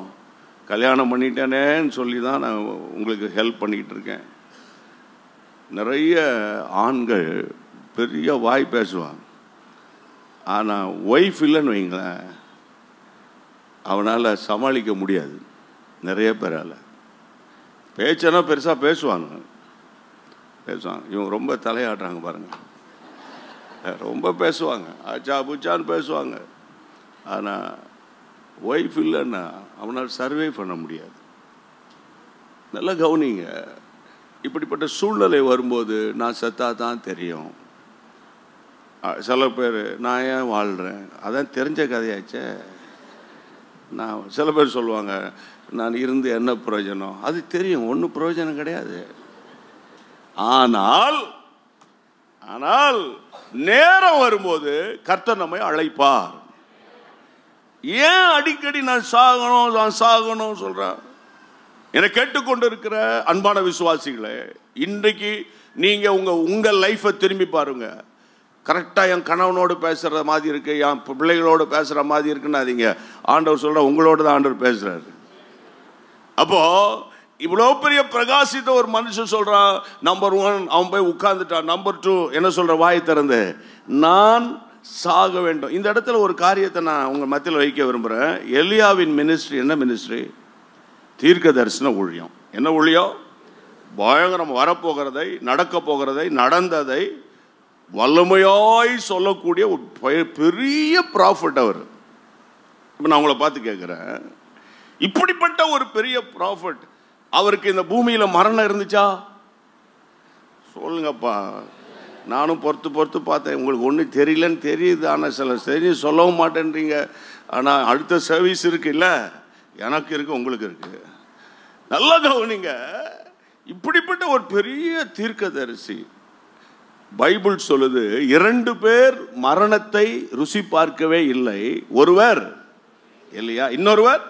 கல்யாணம் பண்ணிட்டேனேன்னு சொல்லி தான் நான் உங்களுக்கு ஹெல்ப் பண்ணிக்கிட்டு இருக்கேன். நிறைய ஆண்கள் பெரிய வாய் பேசுவான், ஆனால் ஒய்ஃப் இல்லைன்னு வைங்களேன், அவனால் சமாளிக்க முடியாது. நிறைய பேரால் பேச்சனா பெருசாக பேசுவாங்க. இவங்க ரொம்ப தலையாடுறாங்க பாருங்க, ரொம்ப பேசுவாங்க, ஆச்சா புச்சான்னு பேசுவாங்க. ஆனால் ஒய்ஃப் இல்லைன்னா அவனால் சர்வே பண்ண முடியாது. நல்லா கவனிங்க. இப்படிப்பட்ட சூழ்நிலை வரும்போது நான் செத்தா தான் தெரியும். சில பேர் நான் ஏன் வாழ்கிறேன், அதான் தெரிஞ்ச கதையாச்சே. நான் சில பேர் சொல்லுவாங்க நான் இருந்து என்ன பிரயோஜனம், அது தெரியும், ஒன்றும் பிரயோஜனம் கிடையாது. ஆனால் நேரம் வரும்போது கர்த்தர் நம்மை அழைப்பார். ஏன் அடிக்கடி நான் சாகணும் சொல்றேன்? என்னை கேட்டுக்கொண்டு இருக்கிற அன்பான விசுவாசிகளே, இன்றைக்கு நீங்க உங்க லைஃபை திரும்பி பாருங்க. கரெக்டா என் கணவனோடு பேசுற மாதிரி இருக்கு, என் பிள்ளைகளோடு பேசுற மாதிரி இருக்குன்னு அதிங்க. ஆண்டவர் சொல்ற உங்களோட தான் ஆண்டவர் பேசுறாரு. அப்போ இவ்வளோ பெரிய பிரகாசித்த ஒரு மனுஷன் சொல்றான், நம்பர் 1 அவன் போய் உட்கார்ந்துட்டான். நம்பர் 2 என்ன சொல்ற? வாய் திறந்து நான் சாக வேண்டும். இந்த இடத்துல ஒரு காரியத்தை நான் உங்கள் மத்தியில் வைக்க விரும்புகிறேன். எலியாவின் மினிஸ்ட்ரி என்ன மினிஸ்ட்ரி? தீர்க்க தரிசன ஊழியம். என்ன ஊழியம்? பயங்கரம் வரப்போகிறதை, நடக்க போகிறதை, நடந்ததை வல்லமையாய் சொல்லக்கூடிய ஒரு பெரிய ப்ராஃபிட் அவர். இப்போ நான் உங்களை பார்த்து கேட்குறேன், இப்படிப்பட்ட ஒரு பெரிய ப்ராஃபிட் அவருக்கு இந்த பூமியில் மரணம் இருந்துச்சா? சொல்லுங்கப்பா. நானும் பொறுத்து பார்த்தேன். உங்களுக்கு ஒன்றும் தெரியலன்னு தெரியுது, ஆனால் சில சரி சொல்லவும் மாட்டேன்றீங்க. ஆனால் அடுத்த சர்வீஸ் இருக்குல்ல, எனக்கு இருக்குது, உங்களுக்கு இருக்குது. நல்லா கவனிங்க. இப்படிப்பட்ட ஒரு பெரிய தீர்க்கதரிசி, பைபிள் சொல்லுது 2 பேர் மரணத்தை ருசி பார்க்கவே இல்லை. ஒருவர் எலியா, இன்னொருவர்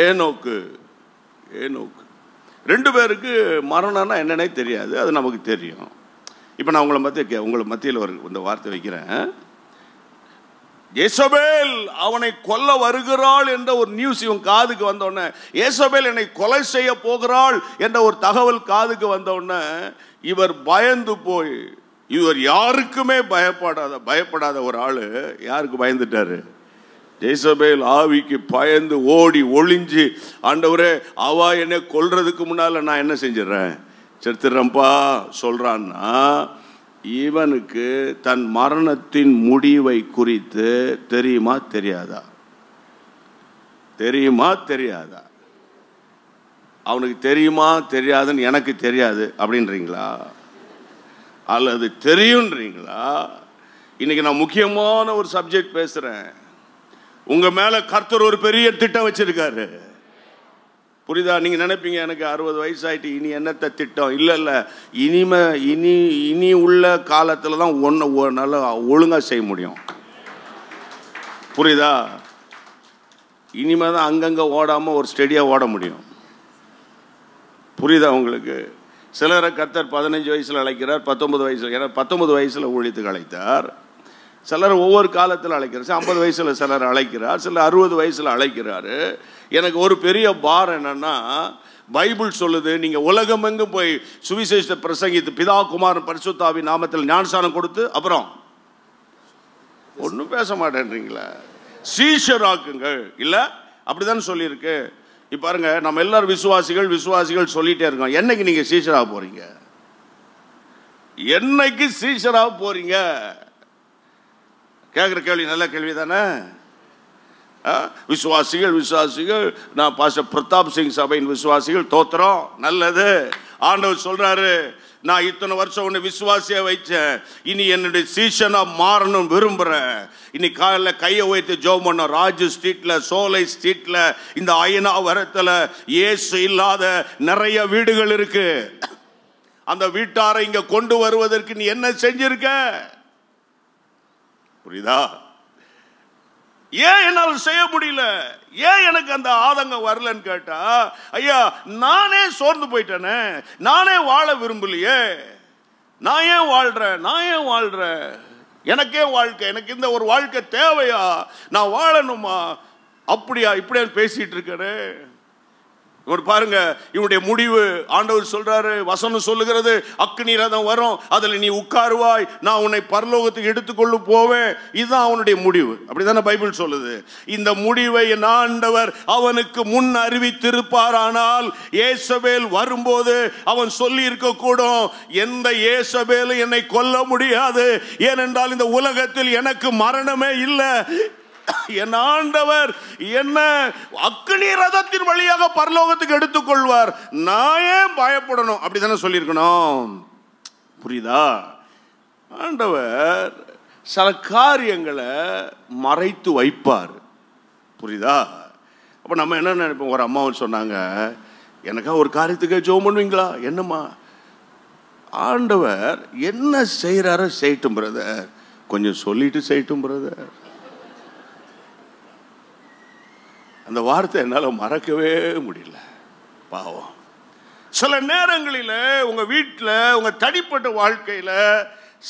ஏனோக்கு. 2 பேருக்கு மரணம்னா என்னன்னே தெரியாது, அது நமக்கு தெரியும். இப்போ நான் உங்களை மத்தியில் இந்த வார்த்தை வைக்கிறேன். ஏசபேல் அவனை கொல்ல வருகிறாள் என்ற ஒரு நியூஸ் இவன் காதுக்கு வந்தோடனே, ஏசபேல் என்னை கொலை செய்ய போகிறாள் என்ற ஒரு தகவல் காதுக்கு வந்தோடனே இவர் பயந்து போய், இவர் யாருக்குமே பயப்படாத ஒரு ஆளு யாருக்கு பயந்துட்டாரு? ஏசபேல் ஆவிக்கு பயந்து ஓடி ஒளிஞ்சு, ஆண்டவரே அவ என்னை கொல்றதுக்கு முன்னால நான் என்ன செஞ்சிடறேன், செத்துறேன்ப்பா சொல்றான்னா, இவனுக்கு தன் மரணத்தின் முடிவை குறித்து தெரியுமா தெரியாதா? அவனுக்கு தெரியுமா தெரியாதுன்னு எனக்கு தெரியாது அப்படின்றீங்களா? அல்லது தெரியுன்றீங்களா? இன்னைக்கு நான் முக்கியமான ஒரு சப்ஜெக்ட் பேசுறேன். உங்க மேல கர்த்தர் ஒரு பெரிய திட்டம் வச்சிருக்காரு. புரியுதா? நீங்க நினைப்பீங்க எனக்கு 60 வயசு ஆயிட்டு இனி என்னத்த திட்டம். இல்ல, இனி உள்ள காலத்துல தான் ஒன்று நல்லா ஒழுங்கா செய்ய முடியும். புரியுதா? இனிமே தான் அங்கங்க ஓடாம ஒரு ஸ்டெடியா ஓட முடியும். புரியுதா உங்களுக்கு? சிலரை கர்த்தர் 15 வயசுல அழைக்கிறார், 19 வயசுல. ஏன்னா 19 வயசுல ஊழியத்துக்கு அழைத்தார். சிலர் ஒவ்வொரு காலத்தில் அழைக்கிறார். 50 வயசுல சிலர் அழைக்கிறார், சிலர் 60 வயசுல அழைக்கிறாரு. எனக்கு ஒரு பெரிய பாரம் என்னன்னா, பைபிள் சொல்லுது நீங்க உலகமெங்கும் போய் சுவிசேஷத்தை பிரசங்கித்து பிதா குமாரன் பரிசுத்தாவின் நாமத்தில் ஞானஸ்நானம் கொடுத்து அப்புறம் ஒன்றும் பேச மாட்டேன்றீங்களா? சீஷராக்குங்கள். இல்ல அப்படிதான் சொல்லியிருக்கு. இப்ப பாருங்க, நம்ம எல்லாரும் விசுவாசிகள் சொல்லிட்டே இருக்கோம். என்னைக்கு நீங்க சீஷராக போறீங்க? என்னைக்கு சீஷராக போறீங்க? கேட்குற கேள்வி நல்ல கேள்வி தானே? விசுவாசிகள் நான் பாஸ்டர் பிரதாப் சிங் சபையின் விசுவாசிகள் தோத்திரம், நல்லது. ஆண்டவர் சொல்றாரு, நான் இத்தனை வருஷம் உன்னை விசுவாசியா வைச்சேன், இனி என்னுடைய சீசனா மாறணும் விரும்புறேன். இன்னைக்கு காலையில் கையை உயர்த்தி ஜெபம் பண்ண. ராஜு ஸ்ட்ரீட்ல, சோலை ஸ்ட்ரீட்ல, இந்த அயனாவரத்துல இயேசு இல்லாத நிறைய வீடுகள் இருக்கு. அந்த வீட்டாரை இங்க கொண்டு வருவதற்கு நீ என்ன செஞ்சிருக்க? புரியுதா? ஏன் என்னால் செய்ய முடியல, ஏன் எனக்கு அந்த ஆதங்கம் வரலன்னு கேட்டா, ஐயா நானே சோர்ந்து போயிட்டேனே, நானே வாழ விரும்பலையே, நான் ஏன் வாழ்றேன், எனக்கே வாழ்க்கை, எனக்கு இந்த ஒரு வாழ்க்கை தேவையா, நான் வாழணுமா, அப்படியா இப்படியா பேசிட்டு இருக்கேன். இவர் பாருங்க, இவனுடைய முடிவு ஆண்டவர் சொல்றாரு, வசனம் சொல்லுகிறது, அக்கினி ரதம் வரும், அதுல நீ உட்காருவாய், நான் உன்னை பரலோகத்துக்கு எடுத்துக்கொண்டு போவேன். இதுதான் அவனுடைய முடிவு. அப்படிதானே பைபிள் சொல்லுது. இந்த முடிவை என் ஆண்டவர் அவனுக்கு முன் அறிவித்திருப்பாரானால், ஏசபேல் வரும்போது அவன் சொல்லி இருக்க கூடும், எந்த ஏசபேலும் என்னை கொல்ல முடியாது, ஏனென்றால் இந்த உலகத்தில் எனக்கு மரணமே இல்லை, என் ஆண்டவர் என்ன அக்கினி ரதத்தின் வழியாக பரலோகத்துக்கு எடுத்துக்கொள்வார், நான் ஏன் பயப்படணும்? அப்படித்தானே சொல்லியிருக்கணும். புரியுதா? ஆண்டவர் சில காரியங்களை மறைத்து வைப்பார். புரியுதா? அப்ப நம்ம என்ன நினைப்போம்? ஒரு அம்மாவும் சொன்னாங்க, எனக்கா ஒரு காரியத்துக்கு ஜெபம் பண்ணுவீங்களா? என்னம்மா? ஆண்டவர் என்ன செய்யறாரோ செய்யட்டும் பிரதர், கொஞ்சம் சொல்லிட்டு செய்யட்டும் பிரதர். அந்த வார்த்தை என்னால் மறக்கவே முடியல. பாவம். சில நேரங்களில் உங்க வீட்டில், உங்க தனிப்பட்ட வாழ்க்கையில்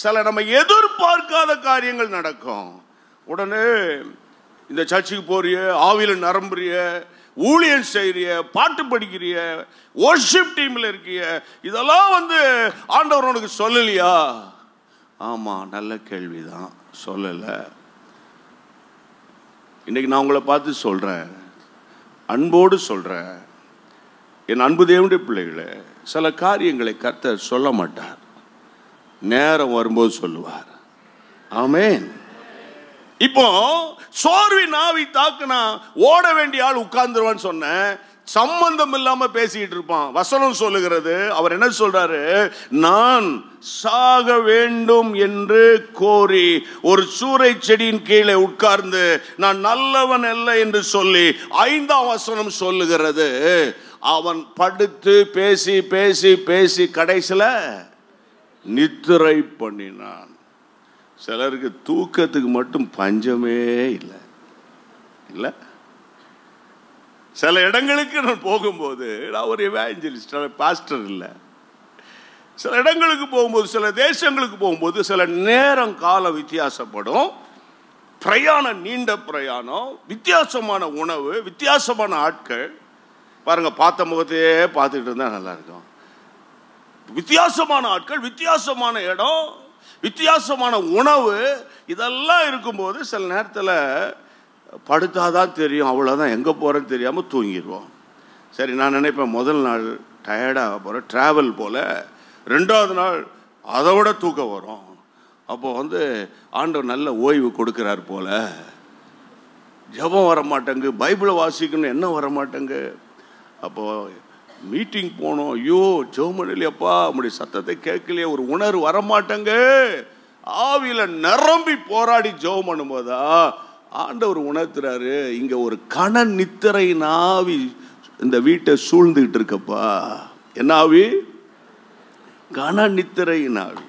சில நம்ம எதிர்பார்க்காத காரியங்கள் நடக்கும். உடனே இந்த சர்ச்சுக்கு போறிய, ஆவியில நரம்புறிய, ஊழியம் செய்கிறிய, பாட்டு படிக்கிறிய, வொர்ஷிப் டீம்ல இருக்கிய, இதெல்லாம் ஆண்டவர் உனக்கு சொல்லலையா? ஆமாம், நல்ல கேள்விதான், சொல்லலை. இன்னைக்கு நான் உங்களை பார்த்து சொல்கிறேன், அன்போடு சொல்கிறேன், என் அன்பு தேவனுடைய பிள்ளைகளே, சில காரியங்களை கர்த்தர் சொல்ல மாட்டார், நேரம் வரும்போது சொல்லுவார். ஆமென். இப்போ சோர்வின் ஆவி தாக்குனா ஓட வேண்டிய ஆள் உட்கார்ந்துருவான்னு சொன்னேன். சம்பந்தம் இல்லாம பேசிக்கிட்டு இருப்பான். வசனம் சொல்லுகிறது, அவர் என்ன சொல்றாரு, நான் சாக வேண்டும் என்று கோரி ஒரு சூறை செடியின் கீழே உட்கார்ந்து நான் நல்லவன் அல்ல என்று சொல்லி 5ஆம் வசனம் சொல்லுகிறது, அவன் படுத்து பேசி பேசி பேசி கடைசில நித்திரை பண்ணினான். சிலருக்கு தூக்கத்துக்கு மட்டும் பஞ்சமே இல்லை. இல்லை, சில இடங்களுக்கு நான் போகும்போது, நான் ஒரு எவாஞ்சலிஸ்ட், பாஸ்டர் இல்லை, சில இடங்களுக்கு போகும்போது, சில தேசங்களுக்கு போகும்போது சில நேரம் கால வித்தியாசப்படும். பிரயாணம், நீண்ட பிரயாணம், வித்தியாசமான உணவு, வித்தியாசமான ஆட்கள். பாருங்க, பார்த்த முகத்தையே பார்த்துக்கிட்டு இருந்தா நல்லா இருக்கும். வித்தியாசமான ஆட்கள், வித்தியாசமான இடம், வித்தியாசமான உணவு, இதெல்லாம் இருக்கும்போது சில நேரத்தில் படுத்தாதான் தெரியும், அவ்வளோதான், எங்கே போகிறேன்னு தெரியாமல் தூங்கிடுவோம். சரி, நான் நினைப்பேன் முதல் நாள் டயர்டாக போகிறேன், ட்ராவல் போல், 2வது நாள் அதை விட தூக்கம் வரும். அப்போது ஆண்டவர் நல்ல ஓய்வு கொடுக்குறார் போல். ஜெபம் வர மாட்டேங்கு, பைபிளை வாசிக்கணும் என்ன வர மாட்டேங்கு. அப்போது மீட்டிங் போனோம், ஐயோ ஜெபமணிலையப்பா நம்முடைய சத்தத்தை கேட்கலையே, ஒரு உணர்வு வரமாட்டேங்க. ஆவியில் நிரம்பி போராடி ஜெபம் பண்ணும்போதா ஆண்டவர் உணர்த்துறாரு, இங்கே ஒரு கன நித்திரை ஆவி இந்த வீட்டை சூழ்ந்துகிட்டு இருக்கப்பா. என்ன ஆவி? கன நித்திரை ஆவி.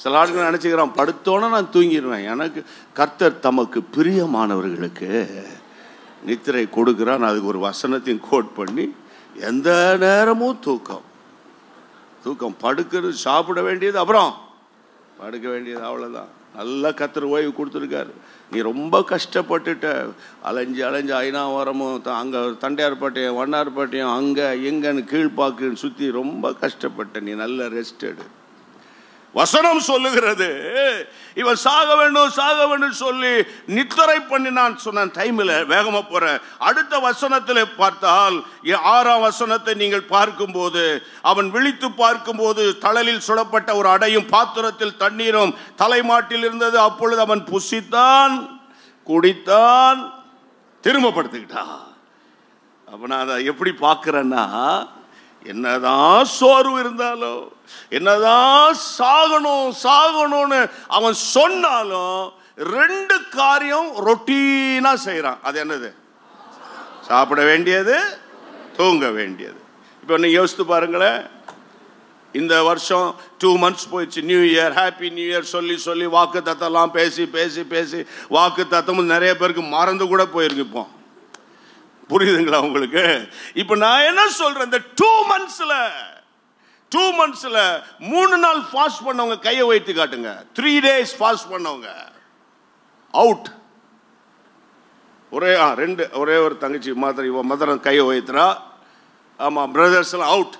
சில ஆட்கள் நினச்சிக்கிறான், படுத்தோன்னே நான் தூங்கிடுவேன். எனக்கு கர்த்தர் தமக்கு பிரியமானவர்களுக்கு நித்திரை கொடுக்குறான். அதுக்கு ஒரு வசனத்தையும் கோட் பண்ணி, எந்த நேரமும் தூக்கம், தூக்கம், படுக்கிறது, சாப்பிட வேண்டியது, அப்புறம் படுக்க வேண்டியது, அவ்வளோதான். நல்லா கர்த்தர் ஓய்வு கொடுத்துருக்காரு. நீ ரொம்ப கஷ்டப்பட்டுட்ட, அலைஞ்சு அலைஞ்சு ஐநாவரமும் அங்கே தண்டையார்பேட்டையும் வண்ணார்பேட்டையும் அங்கே எங்கன்னு கீழ்பாக்குன்னு சுற்றி ரொம்ப கஷ்டப்பட்ட, நீ நல்ல ரெஸ்ட் எடு. வசனம் சொல்லுகிறது, இவன் சாக வேண்டும் சொல்லி நித்திரை பண்ணினான் சொன்ன டைமில் வேகமா போற. அடுத்த வசனத்தில் பார்த்தால் 6ஆம் வசனத்தை நீங்கள் பார்க்கும்போது, அவன் விழித்து பார்க்கும்போது தழலில் சுடப்பட்ட ஒரு அடையும் பாத்திரத்தில் தண்ணீரும் தலைமாட்டில் இருந்தது. அப்பொழுது அவன் புசித்தான், குடித்தான், திரும்ப படுத்துக்கிட்டான். அப்ப நான் அதை எப்படி பார்க்கிறேன்னா, என்னதான் சோர்வு இருந்தாலும், என்னதான் சாகணும்னு அவன் சொன்னாலும் 2 காரியம் ரொட்டீனா செய்யறான். அது என்னது? சாப்பிட வேண்டியது, தூங்க வேண்டியது. இப்போ நீங்க யோசித்து பாருங்களேன், இந்த வருஷம் 2 months போயிடுச்சு. New year, happy new year சொல்லி சொல்லி வாக்கு தத்தெல்லாம் பேசி பேசி பேசி வாக்கு தத்தமும் நிறைய பேருக்கு மறந்து கூட போயிருக்கு. இப்போ புரியுதுங்களா உங்களுக்கு? இப்ப நான் என்ன சொல்றேன், இந்த 2 monthsல 3 நாள் ஃபாஸ்ட் பண்ணவங்க கையை வைத்து காட்டுங்க. 3 days ஃபாஸ்ட் பண்ணவங்க அவுட். ஒரே ஒரு தங்கச்சி மாத்திரம், இவ மதரம் கையை வைத்துறா. ஆமா, பிரதர்ஸ் எல்லாம் அவுட்.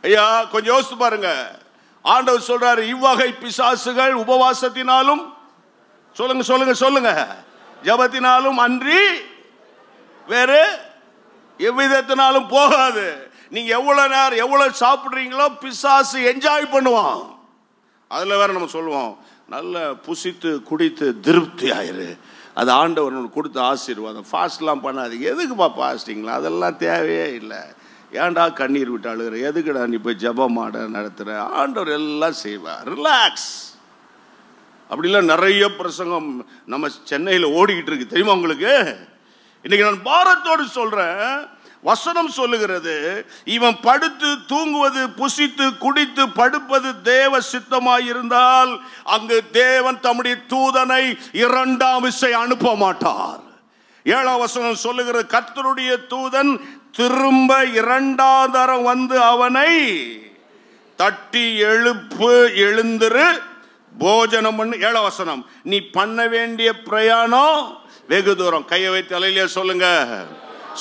ஐயா கொஞ்சம் யோசித்து பாருங்க. ஆண்டவர் சொல்றாரு, இவ்வகை பிசாசுகள் உபவாசத்தினாலும், சொல்லுங்க, ஜபத்தினாலும் அன்றி வேறு எவ்விதத்தினாலும் போகாது. நீங்க எவ்வளவு நேரம் எவ்வளவு சாப்பிடுறீங்களோ பிசாசு என்ஜாய் பண்ணுவான். அதுல வேற நம்ம சொல்லுவோம், நல்ல புசித்து குடித்து திருப்தி ஆயிரு, அது ஆண்டவர் கொடுத்த ஆசீர்வாதம். ஃபாஸ்ட்லாம் பண்ணாதீங்க. எதுக்குப்பா ஃபாஸ்டிங்லாம்? அதெல்லாம் தேவையே இல்லை. ஏன்டா கண்ணீர் விட்டு அழுகிற? எதுக்குடா நீ போய் ஜபமாட நடத்துற? ஆண்டவர் எல்லாம் செய்வார். ரிலாக்ஸ். அப்படிலாம் நிறைய பிரசங்கம் நம்ம சென்னையில் ஓடிக்கிட்டு இருக்கு, தெரியுமா உங்களுக்கு? இன்னைக்கு நான் பாரத்தோடு சொல்றேன், வசனம் சொல்லுகிறது, இவன் படுத்து தூங்குவது, புசித்து குடித்து படுப்பது தேவ சித்தமாயிருந்தால் அங்கு தேவன் தம்முடைய தூதனை 2ஆம் விசை அனுப்ப மாட்டார். 7ஆம் வசனம் சொல்லுகிறது, கர்த்தருடைய தூதன் திரும்ப 2ஆம் தரம் வந்து அவனை தட்டி எழுந்திரு, போஜனம் பண்ணு. 7ஆம் வசனம், நீ பண்ண வேண்டிய பிரயாணம் வெகு தூரம். கையை வைத்து அலையிலே சொல்லுங்க.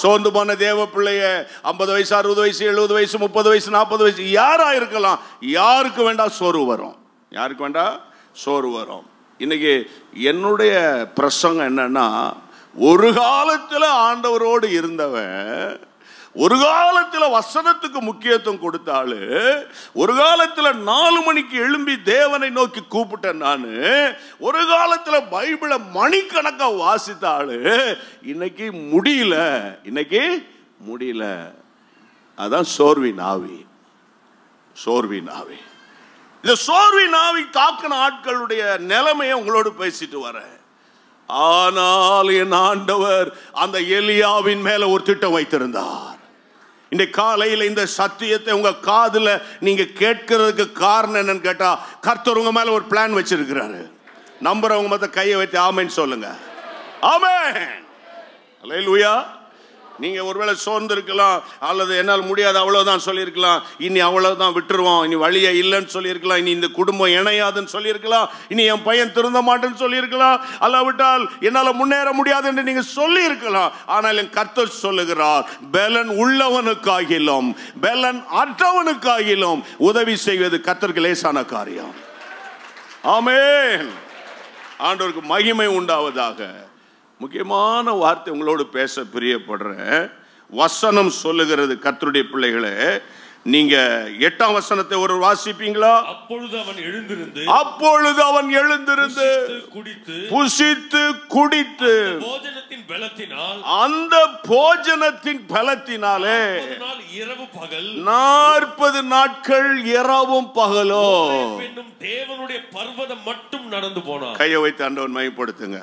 சோர்ந்து போன தேவ பிள்ளைய, 50 வயசு 60 வயசு 70 வயசு 30 வயசு 40 வயசு யாரா இருக்கலாம், யாருக்கு வேண்டாம் சோர்வு வரும். யாருக்கு வேண்டாம்? சோறு வரும். இன்னைக்கு என்னுடைய பிரசங்கம் என்னன்னா, ஒரு காலத்தில் ஆண்டவரோடு இருந்தவன், ஒரு காலத்தில் வசனத்துக்கு முக்கியத்துவம் கொடுத்தாளு, ஒரு காலத்தில் 4 மணிக்கு எழும்பி தேவனை நோக்கி கூப்பிட்டேன் நான், ஒரு காலத்தில் பைபிளை மணிக்கணக்கா வாசித்தாளு, இன்னைக்கு முடியல, இன்னைக்கு முடியல. அதான் சோர்வின் ஆவி. சோர்வின் ஆவி. இந்த சோர்வின் ஆவி தாக்கின ஆட்களுடைய நிலைமையை உங்களோடு பேசிட்டு வரேன். ஆனால் என் ஆண்டவர் அந்த எலியாவின் மேல ஒரு திட்டம் வைத்திருந்தார். இந்த காலையில் இந்த சத்தியத்தை உங்க காதுல நீங்க கேட்கிறதுக்கு காரணம் என்னன்னு கேட்டா, கர்த்தர் உங்க மேல ஒரு பிளான் வச்சிருக்கிறாரு. நம்புறவங்க மத்த கையை வைத்து ஆமென் சொல்லுங்க. ஆமென். அல்லேலூயா. நீங்க ஒருவேளை சோர்ந்து இருக்கலாம், அல்லது என்னால் முடியாது அவ்வளவுதான் சொல்லியிருக்கலாம், இனி அவ்வளவுதான் விட்டுருவோம், இனி வழியே இல்லைன்னு சொல்லியிருக்கலாம், இனி இந்த குடும்பம் இணையாதுன்னு சொல்லியிருக்கலாம், இனி என் பையன் திருந்த மாட்டேன்னு சொல்லியிருக்கலாம், அல்லாவிட்டால் என்னால் முன்னேற முடியாது என்று நீங்க சொல்லி இருக்கலாம். ஆனால் என் கர்த்தர் சொல்லுகிறார், பலன் உள்ளவனுக்காகிலும் பலன் அற்றவனுக்காகிலும் உதவி செய்வது கர்த்தருக்கு லேசான காரியம். ஆமென். ஆண்டவருக்கு மகிமை உண்டாவதாக. முக்கியமான வார்த்தை உங்களோடு பேச பிரியப்படுறேன். வசனம் சொல்லுகிறது, கர்த்தருடைய பிள்ளைகளே, நீங்க 8ஆம் வசனத்தை ஒரு வாசிப்பீங்களா? அப்பொழுது அவன் எழுந்திருந்து புசித்து குடித்து அந்த போஜனத்தின் பலத்தினாலே 40 நாட்கள் இரவும் பகலோ தேவனுடைய பர்வதம் மட்டும் நடந்து போனார். கையை வைத்து ஆண்டவன் மகிமைப்படுத்துங்க.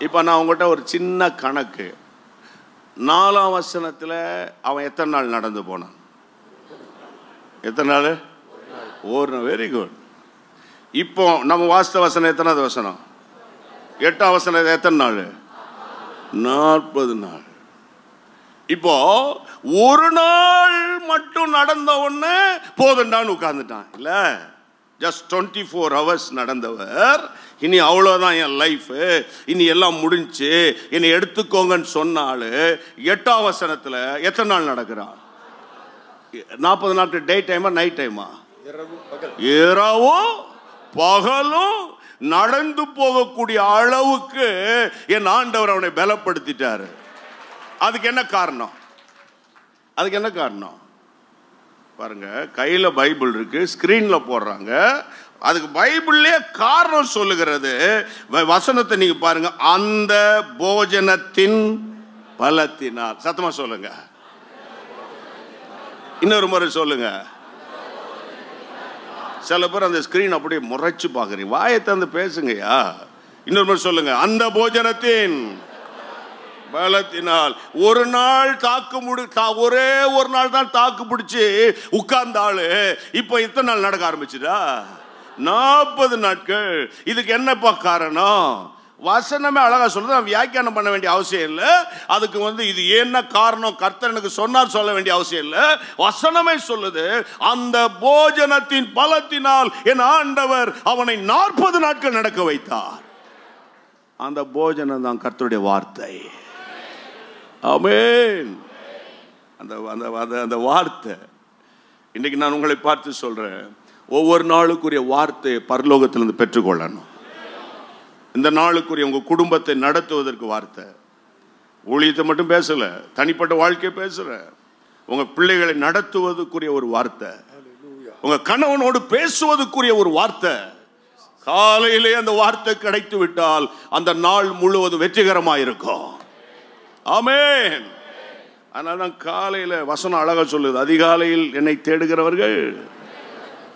இப்போ நான் உங்கள்கிட்ட ஒரு சின்ன கணக்கு. 4ஆம் வசனத்தில் அவன் எத்தனை நாள் நடந்து போனான்? எத்தனை நாள்? ஒரு நாள். Very good. இப்போ நம்ம வாஸ்த வசனம் எத்தனாவது வசனம்? 8ஆம் வசனம் எத்தனை நாள்? 40 நாள். இப்போ ஒரு நாள் மட்டும் நடந்த உடனே போதுண்டான்னு உட்கார்ந்துட்டான். இல்ல, ஜஸ்ட் 24 hours நடந்தவர், இனி அவ்வளோதான் என் லைஃப், இனி எல்லாம் முடிஞ்சு என்னை எடுத்துக்கோங்கன்னு சொன்னாலு 8ஆம் வசனத்தில் எத்தனை நாள் நடக்கிறான்? 40 நாட்கள். டே டைமா நைட் டைமா? இரவும் பகலும் நடந்து போகக்கூடிய அளவுக்கு என் ஆண்டவர் அவனை பலப்படுத்திட்டாரு. அதுக்கு என்ன காரணம்? அதுக்கு என்ன காரணம்? பாருங்க, கையில பைபிள் இருக்கு, ஸ்கிரீன்ல போடுறாங்க. அதுக்கு பைபிள்லயே காரணம் சொல்லுகிறது. வசனத்தை நீங்க பாருங்க. அந்த போஜனத்தின் பலத்தினால். சத்தமா சொல்லுங்க. இன்னொரு முறை சொல்லுங்க. சில பேர் அந்த ஸ்கிரீன் அப்படியே முறைச்சு பாக்குறீங்க. வாயை தந்து பேசுங்கயா. இன்னொரு முறை சொல்லுங்க. அந்த போஜனத்தின் பலத்தினால். ஒரு நாள் ஒரே ஒரு நாள் தான் தாக்கு பிடிச்சு உட்கார்ந்த ஆளு இப்ப இத்தனை நாள் நடக்க ஆரம்பிச்சுடா. 40 நாட்கள். இதுக்கு என்னப்பா காரணம்? வசனமே அழகா சொல்றது. வியாக்கியானம் பண்ண வேண்டிய அவசியம் இல்லை. அதுக்கு இது என்ன காரணம் கர்த்தர் எனக்கு சொன்னார் சொல்ல வேண்டிய அவசியம் இல்லை. வசனமே சொல்லுது, அந்த போஜனத்தின் பலத்தினால் என் ஆண்டவர் அவனை 40 நாட்கள் நடக்க வைத்தார். அந்த போஜனம் தான் கர்த்தருடைய வார்த்தை. ஆமென். அந்த வார்த்தை இன்னைக்கு நான் உங்களை பார்த்து சொல்றேன். ஒவ்வொரு நாளுக்குரிய வார்த்தையை பரலோகத்திலிருந்து பெற்றுக்கொள்ளணும். இந்த நாளுக்குரிய உங்க குடும்பத்தை நடத்துவதற்கு வார்த்தை. ஊழியத்தை மட்டும் பேசல, தனிப்பட்ட வாழ்க்கையை பேசுற. உங்க பிள்ளைகளை நடத்துவதற்குரிய ஒரு வார்த்தை, உங்க கணவனோடு பேசுவதற்குரிய ஒரு வார்த்தை. காலையிலே அந்த வார்த்தை கிடைத்து விட்டால் அந்த நாள் முழுவதும் வெற்றிகரமாக இருக்கும். ஆமென். அதனால தான் காலையில் வசனம் அழகா சொல்லுது, அதிகாலையில் என்னை தேடுகிறவர்கள்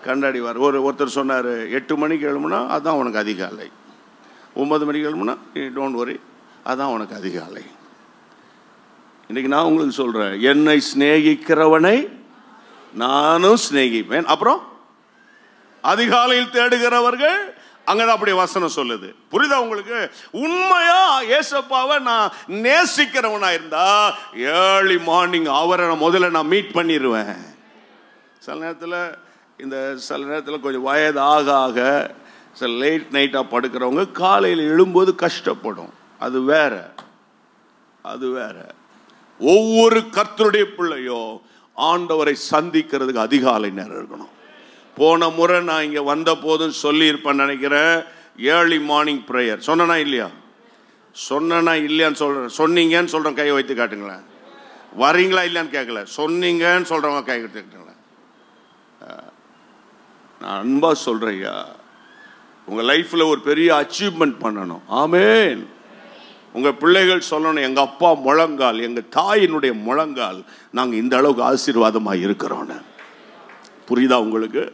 கண்டடைவார். ஒருத்தர் சொன்னார், 8 மணிக்கு எழுமுனா அதான் உனக்கு அதிகாலை, 9 மணிக்கு எழுமுனா டோன்ட் வரி, அதான் உனக்கு அதிகாலை. இன்னைக்கு நான் உங்களுக்கு சொல்றேன், என்னை சிநேகிக்கிறவனை நானும் சிநேகிப்பேன். அப்புறம் அதிகாலையில் தேடுகிறவர்கள், அங்கதான் அப்படி வசனம் சொல்லுது. புரியுதா உங்களுக்கு? உண்மையா ஏசப்பாவை நான் நேசிக்கிறவனா இருந்தா ஏர்லி மார்னிங் அவரை முதல்ல நான் மீட் பண்ணிடுவேன். சில நேரத்தில் கொஞ்சம் வயது ஆக ஆக சில லேட் நைட்டா படுக்கிறவங்க காலையில் எழும்போது கஷ்டப்படும். அது வேற. ஒவ்வொரு கர்த்தருடைய பிள்ளையோ ஆண்டவரை சந்திக்கிறதுக்கு அதிகாலை நேரம் இருக்கணும். போன முறை நான் இங்கே வந்த போதும் சொல்லியிருப்பேன் நினைக்கிறேன், ஏர்லி மார்னிங் ப்ரேயர் சொன்னா இல்லையா? சொன்னா இல்லையான்னு சொல்கிறேன். சொன்னீங்கன்னு சொல்கிறேன், கையை வைத்து காட்டுங்களேன். வரீங்களா இல்லையான்னு கேட்கல, சொன்னீங்கன்னு சொல்கிறவங்க கை எடுத்துக்கிட்டுங்களேன். நான் அன்பா சொல்கிறேன் ஐயா, உங்கள் லைஃப்பில் ஒரு பெரிய அச்சீவ்மெண்ட் பண்ணணும். ஆமேன். உங்கள் பிள்ளைகள் சொல்லணும், எங்கள் அப்பா முழங்கால், எங்கள் தாயினுடைய முழங்கால், நாங்கள் இந்த அளவுக்கு ஆசீர்வாதமாக இருக்கிறோன்னு. புரியுதா உங்களுக்கு?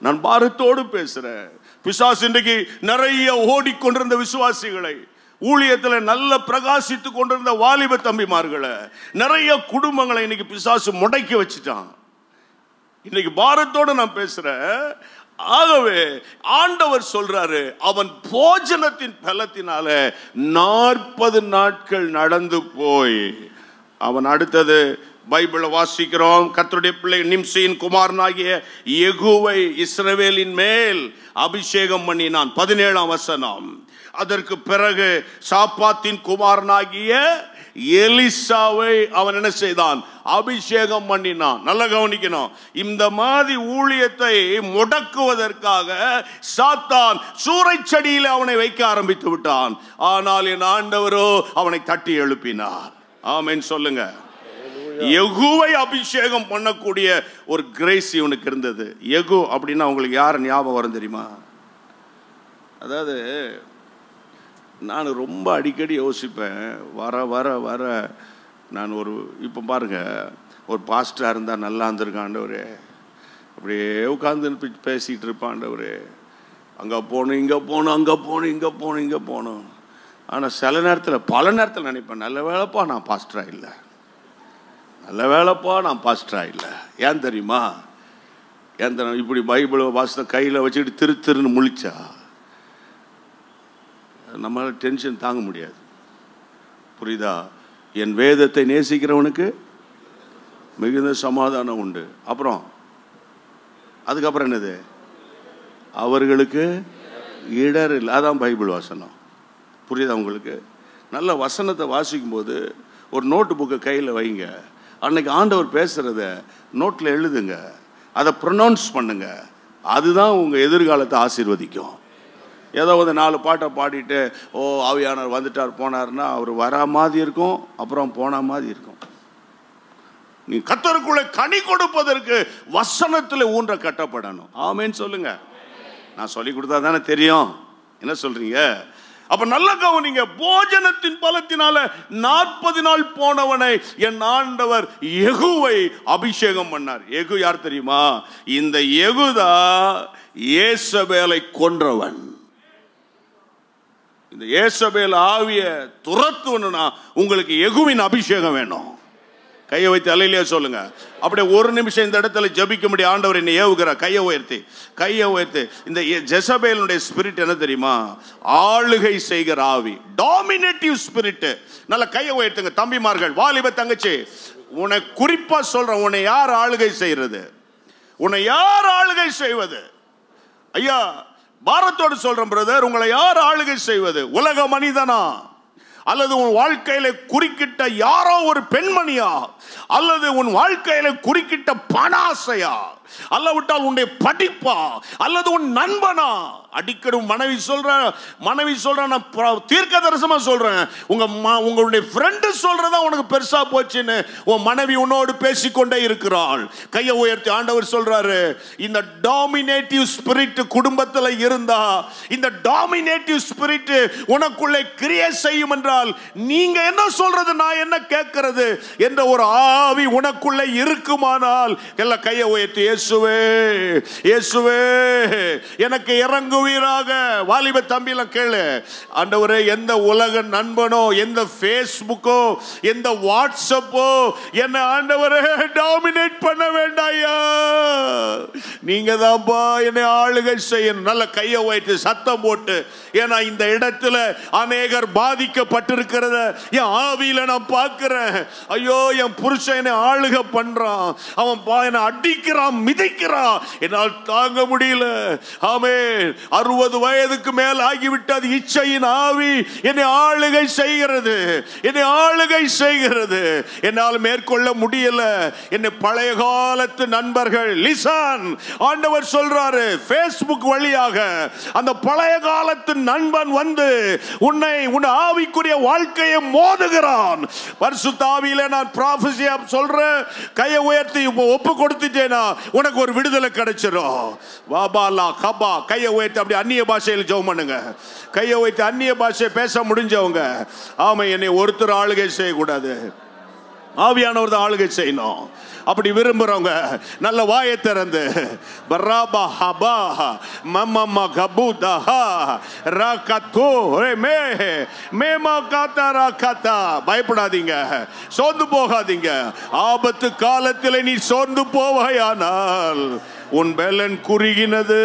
நான் பாரத்தோடு பேசுகிறேன். பிசாசு இன்றைக்கு நிறைய ஓடிக்கொண்டிருந்த விசுவாசிகளை, ஊழியத்தில் நல்ல பிரகாசித்து கொண்டிருந்த வாலிப தம்பிமார்களை, நிறைய குடும்பங்களை இன்னைக்கு பிசாசு முடக்கி வச்சுட்டான். இன்னைக்கு பாரத்தோடு நான் பேசுறேன். ஆகவே ஆண்டவர் சொல்றாரு, அவன் போஜனத்தின் பலத்தினால 40 நாட்கள் நடந்து போய், அவன் அடுத்தது பைபிளை வாசிக்கிறோம், கர்த்தருடைய பிள்ளை நிம்சியின் குமாரனாகிய யெகூவை இஸ்ரவேலின் மேல் அபிஷேகம் பண்ணினான். 17ஆம் வசனம். அதற்கு பிறகு சாப்பாத்தின் குமாரனாகிய எலிசாவை அவன் என்ன செய்தான்? அபிஷேகம் பண்ணினான். நல்ல கவனிக்கணும், இந்த மாதிரி ஊழியத்தை முடக்குவதற்காக சாத்தான் சூறைச்செடியில் அவனை வைக்க ஆரம்பித்து விட்டான். ஆனால் என் ஆண்டவரோ அவனை தட்டி எழுப்பினார். ஆமென் சொல்லுங்க. யெகூவை அபிஷேகம் பண்ணக்கூடிய ஒரு கிரேஸ் இவனுக்கு இருந்தது. யெகூ அப்படின்னா உங்களுக்கு யார் ஞாபகம் வரும் தெரியுமா? அதாவது நான் ரொம்ப அடிக்கடி யோசிப்பேன், வர வர வர நான் ஒரு, இப்போ பாருங்க, ஒரு பாஸ்டராக இருந்தால் நல்லா இருந்திருக்காண்டவரே, அப்படியே உட்காந்து பேசிகிட்டு இருப்பாண்டவரே, அங்கே போகணும் இங்கே போகணும், அங்கே போகணும் இங்கே போகணும் இங்கே போகணும். ஆனால் சில நேரத்தில், பல நேரத்தில் நினைப்பேன், நல்ல வேலைப்பா நான் பாஸ்டராக இல்லை, நல்ல வேலைப்பா நான் பாஸ்டராக இல்லை. ஏன் தெரியுமா? ஏன் தெரியும்? இப்படி பைபிளை வாசத்தை கையில் வச்சுக்கிட்டு திருன்னு முழிச்சா நம்மளால் டென்ஷன் தாங்க முடியாது. புரியுதா? என் வேதத்தை நேசிக்கிறவனுக்கு மிகுந்த சமாதானம் உண்டு. அதுக்கப்புறம் என்னது? அவர்களுக்கு இடர் இல்லை. அதான் பைபிள் வசனம். புரியுதா உங்களுக்கு? நல்ல வசனத்தை வாசிக்கும் போது ஒரு நோட்டு புக்கை கையில் வைங்க. அன்னைக்கு ஆண்டவர் பேசுகிறத நோட்டில் எழுதுங்க, அதை ப்ரொனவுன்ஸ் பண்ணுங்க. அதுதான் உங்கள் எதிர்காலத்தை ஆசீர்வதிக்கும். ஏதோ ஒரு 4 பாட்டை பாடிட்டு ஓ ஆவியானவர் வந்துட்டார் போனார்னா அவர் வரா மாதிரி இருக்கும், அப்புறம் போன மாதிரி இருக்கும். நீ கர்த்தருக்குள்ளே கனி கொடுப்பதற்கு வசனத்தில் ஊன்ற கட்டப்படணும். ஆமேன்னு சொல்லுங்க. நான் சொல்லி கொடுத்தா தானே தெரியும். என்ன சொல்றீங்க? அப்ப நல்ல கவனிங்க, போஜனத்தின் பலத்தினால 40 நாள் போனவனை என் ஆண்டவர் யெகூவை அபிஷேகம் பண்ணார். யெகூ யார் தெரியுமா? இந்த யெகூதா யேசபேலை கொன்றவன். இந்த யேசபேல் ஆவிய துரத்துவனா உங்களுக்கு யெகூவின் அபிஷேகம் வேணும். கையை வைத்து அல்லேலூயா சொல்லுங்க. அப்படியே ஒரு நிமிஷம் இந்த இடத்துல ஜெபிக்க முடியும். ஆண்டவர் என்னை ஏவுகிறார். கையை உயர்த்தி. இந்த ஜெசபேலுடைய ஸ்பிரிட் என்ன தெரியுமா? ஆளுகை செய்கிற ஆவி, டாமினேட்டிவ் ஸ்பிரிட். நல்ல கையை உயர்த்துங்க தம்பிமார்கள், வாலிப தங்கச்சி. உன்னை குறிப்பா சொல்றேன், உன்னை யார் ஆளுகை செய்யறது? உன்னை யார் ஆளுகை செய்வது? ஐயா பாரத்தோடு சொல்றேன் பிரதர், உங்களை யார் ஆளுகை செய்வது? உலக மனிதனா, அல்லது உன் வாழ்க்கையில குறுக்கிட்ட யாரோ ஒரு பெண்மணியா, அல்லது உன் வாழ்க்கையில குறுக்கிட்ட பணாசையா, அல்லவிட்டால் உன்னுடைய படிப்பா, அல்லது உன் நண்பனா? அடிக்கடி மனைவி சொல்ற நான் தீர்க்க தரிசனமா சொல்றேன், உங்களுடைய ஃப்ரெண்டு சொல்றதா உனக்கு பெருசா போச்சுன்னு உன் மனைவி உன்னோடு பேசிக்கொண்டே இருக்கிறாள். கையை உயர்த்தி ஆண்டவர் சொல்றாரு, இந்த டாமினேட்டிவ் ஸ்பிரிட் குடும்பத்தில் இருந்தா, இந்த டாமினேட்டிவ் ஸ்பிரிட் உனக்குள்ளே கிரியேட் செய்யும் என்றால், நீங்க என்ன சொல்றது நான் என்ன கேட்கிறது என்ற ஒரு ஆவி உனக்குள்ளே இருக்குமானால், எல்லாம் கையை உயர்த்தி இயேசுவே இயேசுவே எனக்கு இறங்குவீராக. வாலிப தம்பிலாம் கேளு, ஆண்டவரே எந்த உலக நண்பனோ, எந்த ஃபேஸ்புக்கோ, எந்த வாட்ஸ்அப்போ என்ன ஆண்டவரே டாமினேட் பண்ண வேண்டாயா, நீங்க தான்ப்பா என்னை ஆளுகை செய்யணும். நல்ல கையை வைத்து சத்தம் போட்டு, ஏன்னா இந்த இடத்துல அநேகர் பாதிக்கப்பட்டிருக்கிறத என் ஆவியில நான் பார்க்கிறேன். ஐயோ என் புருஷன் என்னை ஆளுகை பண்றான், அவன் என்னை அடிக்கிறான், மிதிக்கிறான், என்னால் தாங்க முடியல. ஆமென். 60 வயதுக்கு மேல் ஆகிவிட்டது. இச்சையின் ஆவி என்னை ஆளுகை செய்கிறது, என்னால் மேற்கொள்ள முடியல. என்னை பழைய காலத்து நண்பர்கள், லிசன், ஆண்டவர் சொல்றாரு, Facebook வழியாக அந்த பழைய காலத்து நண்பன் வந்து உன் ஆவிக்குரிய வாழ்க்கையை மோதுகிறான். பரிசுத்த ஆவியிலே நான் ப்ராஃபஸியா சொல்றேன், கையை உயர்த்தி ஒப்பு கொடுத்துட்டேனா உனக்கு ஒரு விடுதலை கிடைச்சிடும். வாபாலா கபா, கையை உயர்த்தி அப்படி அந்நிய பாஷையில் ஜெபம் பண்ணுங்க. கையை வைத்து அந்நிய பாஷை பேச முடிஞ்சவங்க, ஆமா, என்னை ஒருத்தர் ஆளுகை செய்யக்கூடாது, ஆவியானவர் தான் ஆளுகை செய்யணும். அப்படி விரும்புறவங்க நல்ல வாயை திறந்து பராபா ஹபா மம்மம்மா கபூதா ராகத்தோ மே மேமா காத்தா ராகத்தா. பயப்படாதீங்க, சோர்ந்து போகாதீங்க. ஆபத்து காலத்தில் நீ சோர்ந்து போவாயானால் உன் பலன் குறுகினது,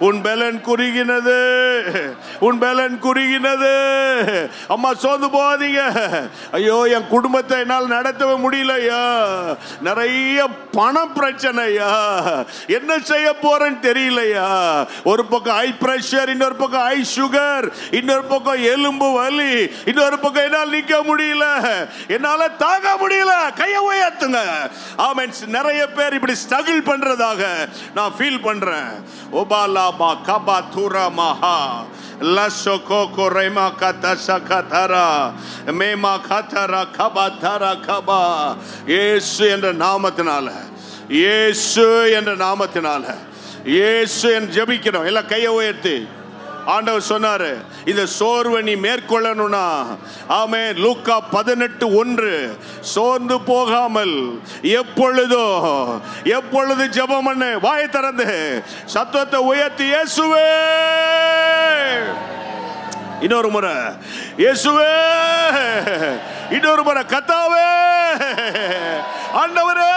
உன் பலன் குறுகினது, உன் பலன் குறுகினது. அம்மா சோர்ந்து போகாதீங்க. ஐயோ, என் குடும்பத்தை என்னால் நடத்தவே முடியலையா, நிறைய பண பிரச்சனையா, என்ன செய்ய போறேன்னு தெரியலையா. ஒரு பக்கம் ஹை பிரஷர், இன்னொரு பக்கம் ஹை சுகர், இன்னொரு பக்கம் எலும்பு வலி, இன்னொரு பக்கம் என்னால் நிக்க முடியல, என்னால தாங்க முடியல. கையை உயர்த்துங்க. ஆமென். நிறைய பேர் இப்படி ஸ்ட்ரகிள் பண்றதாக நான் ஃபீல் பண்றேன். ஓபாலா பா கபா துரா மஹா லசோகோ கோரைமா கதா சகதரா மேமா கதரா கபா தரா கபா. இயேசு என்ற நாமத்தினால, இயேசு என்ற நாமத்தினால, இயேசு என்று ஜெபிக்கிறோம். எல்லாம் கையை உயர்த்தி. ஆண்டவர் சொன்னாரு, இந்த சோர்வை நீ மேற்கொள்ளணும்னா, ஆமென், லூக்கா 18:1, சோர்ந்து போகாமல் எப்பொழுது ஜெபம் பண்ணு. வாயை திறந்து சத்தத்தை உயர்த்தி, இயேசுவே. இன்னொரு முறை இயேசுவே, இன்னொரு முறை கர்த்தாவே, ஆண்டவரே,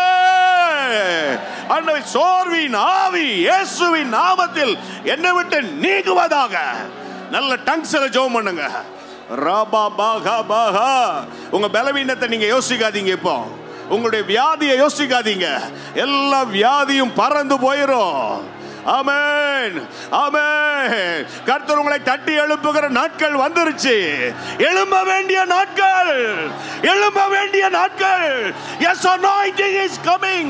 ஆண்டவர் சோர்வின் ஆவி இயேசுவின் நாமத்தில் என்னை விட்டு நீங்குவதாக. நல்ல டங்ஸ்ல ஜெபம் பண்ணுங்க. ராபா பாகா பாகா. உங்க பலவீனத்தை நீங்க யோசிக்காதீங்க. இப்போ உங்களுடைய வியாதியை யோசிக்காதீங்க. எல்லா வியாதியும் பறந்து போயிரும். ஆமென், ஆமென். கர்த்தர் உங்களை தட்டி எழுப்புகிற நாட்கள் வந்துருச்சு. எழும்ப வேண்டிய நாட்கள், எழும்ப வேண்டிய நாட்கள். Yes, anointing is coming.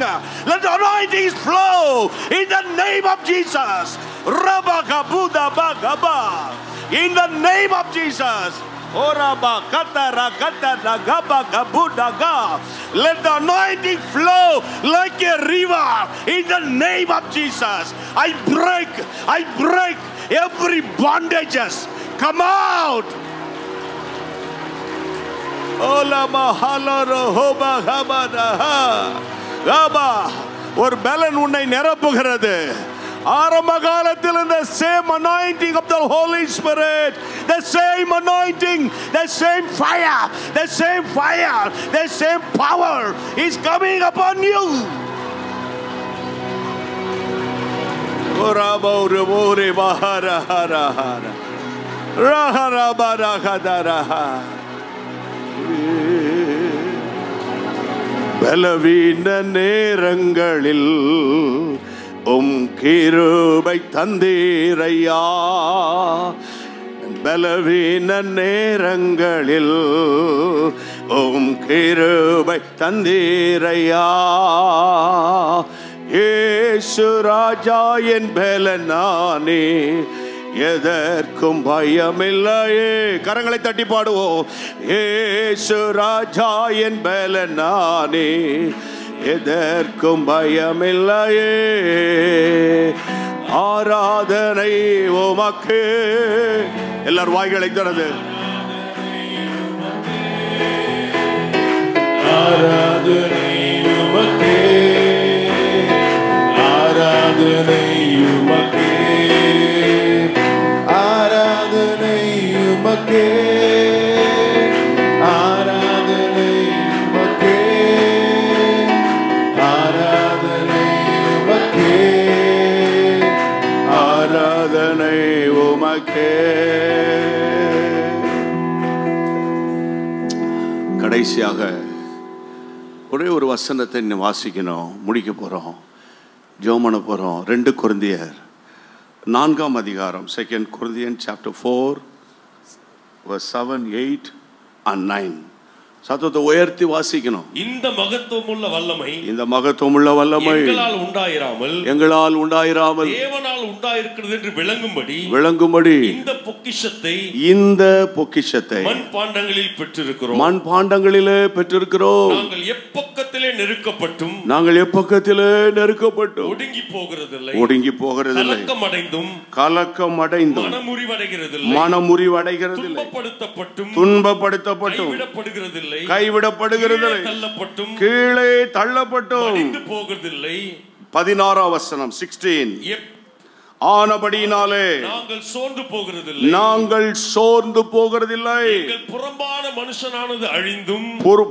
Let the anointing flow in the name of Jesus. Rabakabuda bagaba. In the name of Jesus. Oraba katara katara gaba gabudaga. Let the anointing flow like a river in the name of Jesus. I break every bondages. Come out. Ola mahala rohoba habada gaba. ஒரு பலன் உன்னை நிரப்புகிறது. ஆரம்ப காலத்தில் இந்த same anointing of the Holy Spirit, the same anointing, the same fire, the same fire, the same power is coming upon you. Oraba urabore bahara hara hara rahara barahadara. பலவீன நேரங்களில் கிருபை தந்தீரையா. பலவீன நேரங்களில் கிருபை தந்தீரையா. இயேசு ராஜா என் பலனானே, எதற்கும் பயமில்லையே. கரங்களை தட்டி பாடுவோம். இயேசு ராஜா என் பலனானே, எதற்கும் பயமில்லையே. ஆராதனை உமக்கு. எல்லாரும் வாய்களை திறந்து ஆராதனை உமக்கு, ஆராதனை உமக்கு, ஆராதனை உமக்கு, ஆராதனை உமக்கு, ஆராதனை உமக்கு, ஆராதனை உமக்கே. கடைசியாக ஒரே ஒரு வசனத்தை வாசிக்கணும், முடிக்க போகிறோம், ஜெபம் பண்ண போகிறோம். 2 கொரிந்தியர் 4ஆம் அதிகாரம், 2 Corinthians chapter 4 verse 7, 8 and 9. சத்தத்தை உயர்த்தி வாசிக்கணும். இந்த மகத்துவமுள்ள வல்லமை, இந்த மகத்துவமுள்ள வல்லமை எங்களால் உண்டாயிராமல் தேவனால் உண்டாயிருக்கிறது என்று விளங்கும்படி இந்த பொக்கிஷத்தை மண்பாண்டங்களில் பெற்றிருக்கிறோம். நாங்கள் எப்பக்கத்திலே நெருக்கப்பட்டும் ஒடுங்கி போகிறதில்லை, கலக்கமடைந்தும் மனமுறிவடைகிறதில்லை, துன்பப்படுத்தப்பட்டும் கைவிடப்படுகிறதில்லை, கீழே தள்ளப்பட்டும் போகிறதில்லை. 16 வசனம் 16. ஆனபடியினாலே நாங்கள் சோர்ந்து போகிறதில்லை.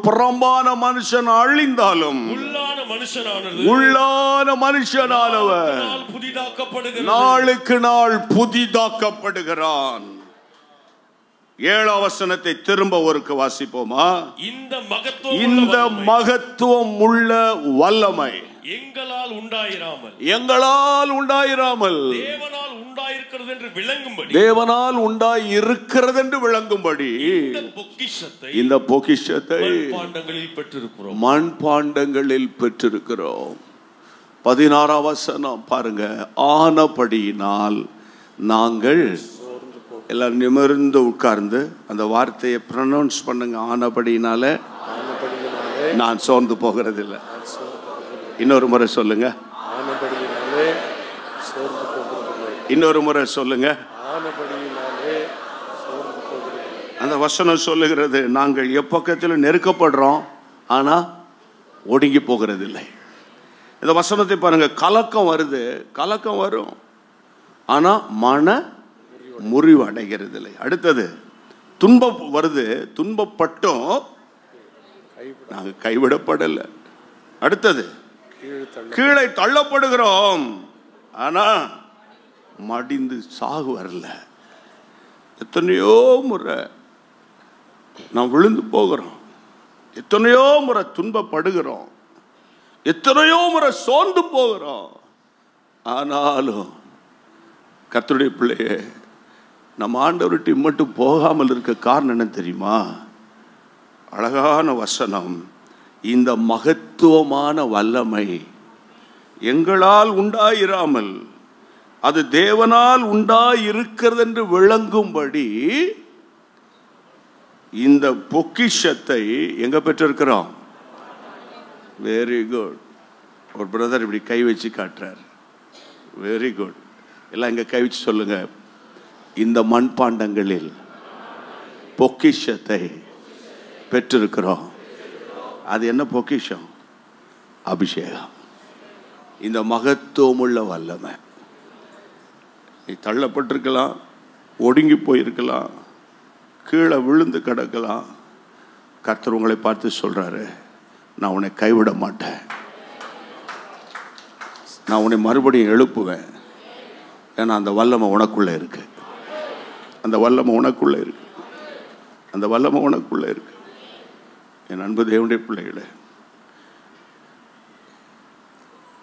புறம்பான மனுஷன் அழிந்தாலும் உள்ளான மனுஷனானவர் நாளுக்கு நாள் புதிதாக்கப்படுகிறான். 7ஆம் வசனத்தை திரும்ப ஒருக்க வாசிப்போமா? இந்த மகத்துவம் உள்ள வல்லமை எங்களால் உண்டாயிராமல் தேவனால் உண்டாயிருக்கிறது என்று விளங்கும்படி இந்த பொக்கிஷத்தை மண்பாண்டங்களில் பெற்றிருக்கிறோம். 16ஆம் வசனம் பாருங்க. ஆனபடியினால் நாங்கள் எல்லாம் நிமிர்ந்து உட்கார்ந்து அந்த வார்த்தையை ப்ரொனவுன்ஸ் பண்ணுங்க. ஆனபடினால நான் சோர்ந்து போகிறதில்லை. இன்னொரு முறை சொல்லுங்க. இன்னொரு முறை சொல்லுங்க. அந்த வசனம் சொல்லுகிறது, நாங்கள் எப்பக்கத்தில் நெருக்கப்படுறோம் ஆனா ஒடுங்கி போகிறதில்லை. இந்த வசனத்தை பாருங்க. கலக்கம் வருது, கலக்கம் வரும், ஆனா மன முறிவு அடைகிறதில்லை. அடுத்தது துன்பம் வருது, துன்பப்பட்டும் நாங்கள் கைவிடப்படலை. அடுத்தது கீழே தள்ளப்படுகிறோம், ஆனா மடிந்து சாகு வரல. எத்தனையோ முறை நாம் விழுந்து போகிறோம், எத்தனையோ முறை துன்பப்படுகிறோம், எத்தனையோ முறை சோர்ந்து போகிறோம். ஆனாலும் கர்த்தருடைய பிள்ளையே, நம்ம ஆண்டவர்கிட்ட மட்டும் போகாமல் இருக்க காரணம் என்ன தெரியுமா? அழகான வசனம். இந்த மகத்துவமான வல்லமை எங்களால் உண்டாயிராமல் அது தேவனால் உண்டாயிருக்கிறது என்று விளங்கும்படி இந்த பொக்கிஷத்தை எங்க பெற்றிருக்கிறோம்? Very good. ஒரு பிரதர் இப்படி கை வச்சு காட்டுறார். Very good. எல்லாம் இங்க கை வச்சு சொல்லுங்க. இந்த மண்பாண்டங்களில் பொக்கிஷத்தை பெற்றிருக்கிறோம். அது என்ன பொக்கிஷம்? அபிஷேகம். இந்த மகத்துவமுள்ள வல்லமை. நீ தள்ளப்பட்டிருக்கலாம், ஒடுங்கி போயிருக்கலாம், கீழே விழுந்து கிடக்கலாம். கர்த்தர் உங்களை பார்த்து சொல்றாரு, நான் உன்னை கைவிட மாட்டேன், நான் உன்னை மறுபடியும் எழுப்புவேன். ஏன்னா அந்த வல்லமை உனக்குள்ள இருக்கு, அந்த வல்லமை உனக்குள்ள இருக்கு, அந்த வல்லமை உனக்குள்ள இருக்கு. என் அன்பு தேவனுடைய பிள்ளைகளே,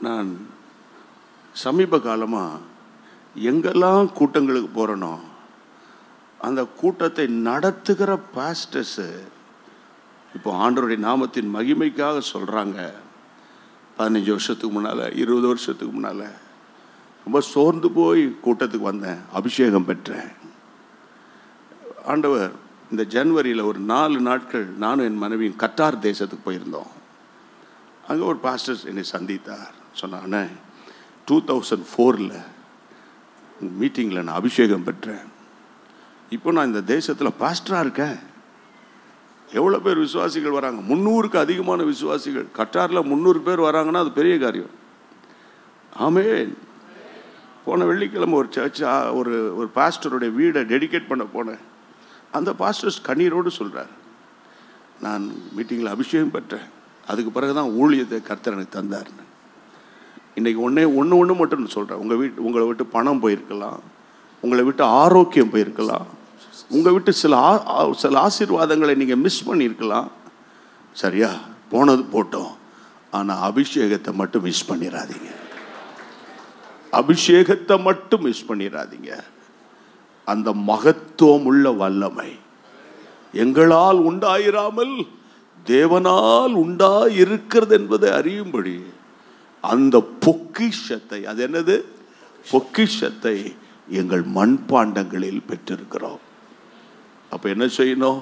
நான் சமீப காலமாக எங்கெல்லாம் கூட்டங்களுக்கு போகிறனோ அந்த கூட்டத்தை நடத்துகிற பாஸ்டர்ஸு இப்போ ஆண்டவருடைய நாமத்தின் மகிமைக்காக சொல்கிறாங்க. 15 வருஷத்துக்கு முன்னால், 20 வருஷத்துக்கு முன்னால் ரொம்ப சோர்ந்து போய் கூட்டத்துக்கு வந்தேன், அபிஷேகம் பெற்றேன். ஆண்டவர் இந்த ஜனவரியில் ஒரு 4 நாட்கள் நானும் என் மனைவியும் கட்டார் தேசத்துக்கு போயிருந்தோம். அங்கே ஒரு பாஸ்டர் என்னை சந்தித்தார். சொன்னானே 2004 மீட்டிங்கில் நான் அபிஷேகம் பெற்றேன். இப்போ நான் இந்த தேசத்தில் பாஸ்டராக இருக்கேன். எவ்வளோ பேர் விசுவாசிகள் வராங்க? 300க்கு அதிகமான விசுவாசிகள். கட்டாரில் 300 பேர் வராங்கன்னா அது பெரிய காரியம். ஆமென். போன வெள்ளிக்கிழமை ஒரு சர்ச் ஒரு பாஸ்டருடைய வீடை டெடிகேட் பண்ண போனேன். அந்த பாஸ்டர்ஸ் கண்ணீரோடு சொல்கிறார், நான் மீட்டிங்கில் அபிஷேகம் பெற்றேன், அதுக்கு பிறகு தான் ஊழியத்தை கர்த்தர் எனக்கு தந்தார்னு. இன்றைக்கி ஒன்று மட்டும் சொல்கிறேன். உங்களை விட்டு பணம் போயிருக்கலாம், உங்களை விட்டு ஆரோக்கியம் போயிருக்கலாம், உங்கள் விட்டு சில ஆசீர்வாதங்களை நீங்கள் மிஸ் பண்ணியிருக்கலாம். சரியா, போனது போட்டோம். ஆனால் அபிஷேகத்தை மட்டும் மிஸ் பண்ணிடாதீங்க. அபிஷேகத்தை மட்டும் மிஸ் பண்ணிடாதீங்க. அந்த மகத்துவம் உள்ள வல்லமை எங்களால் உண்டாயிராமல் தேவனால் உண்டா இருக்கிறது என்பதை அறியும்படி அந்த பொக்கிஷத்தை, அது என்னது? பொக்கிஷத்தை எங்கள் மண்பாண்டங்களில் பெற்றிருக்கிறோம். அப்ப என்ன செய்யணும்?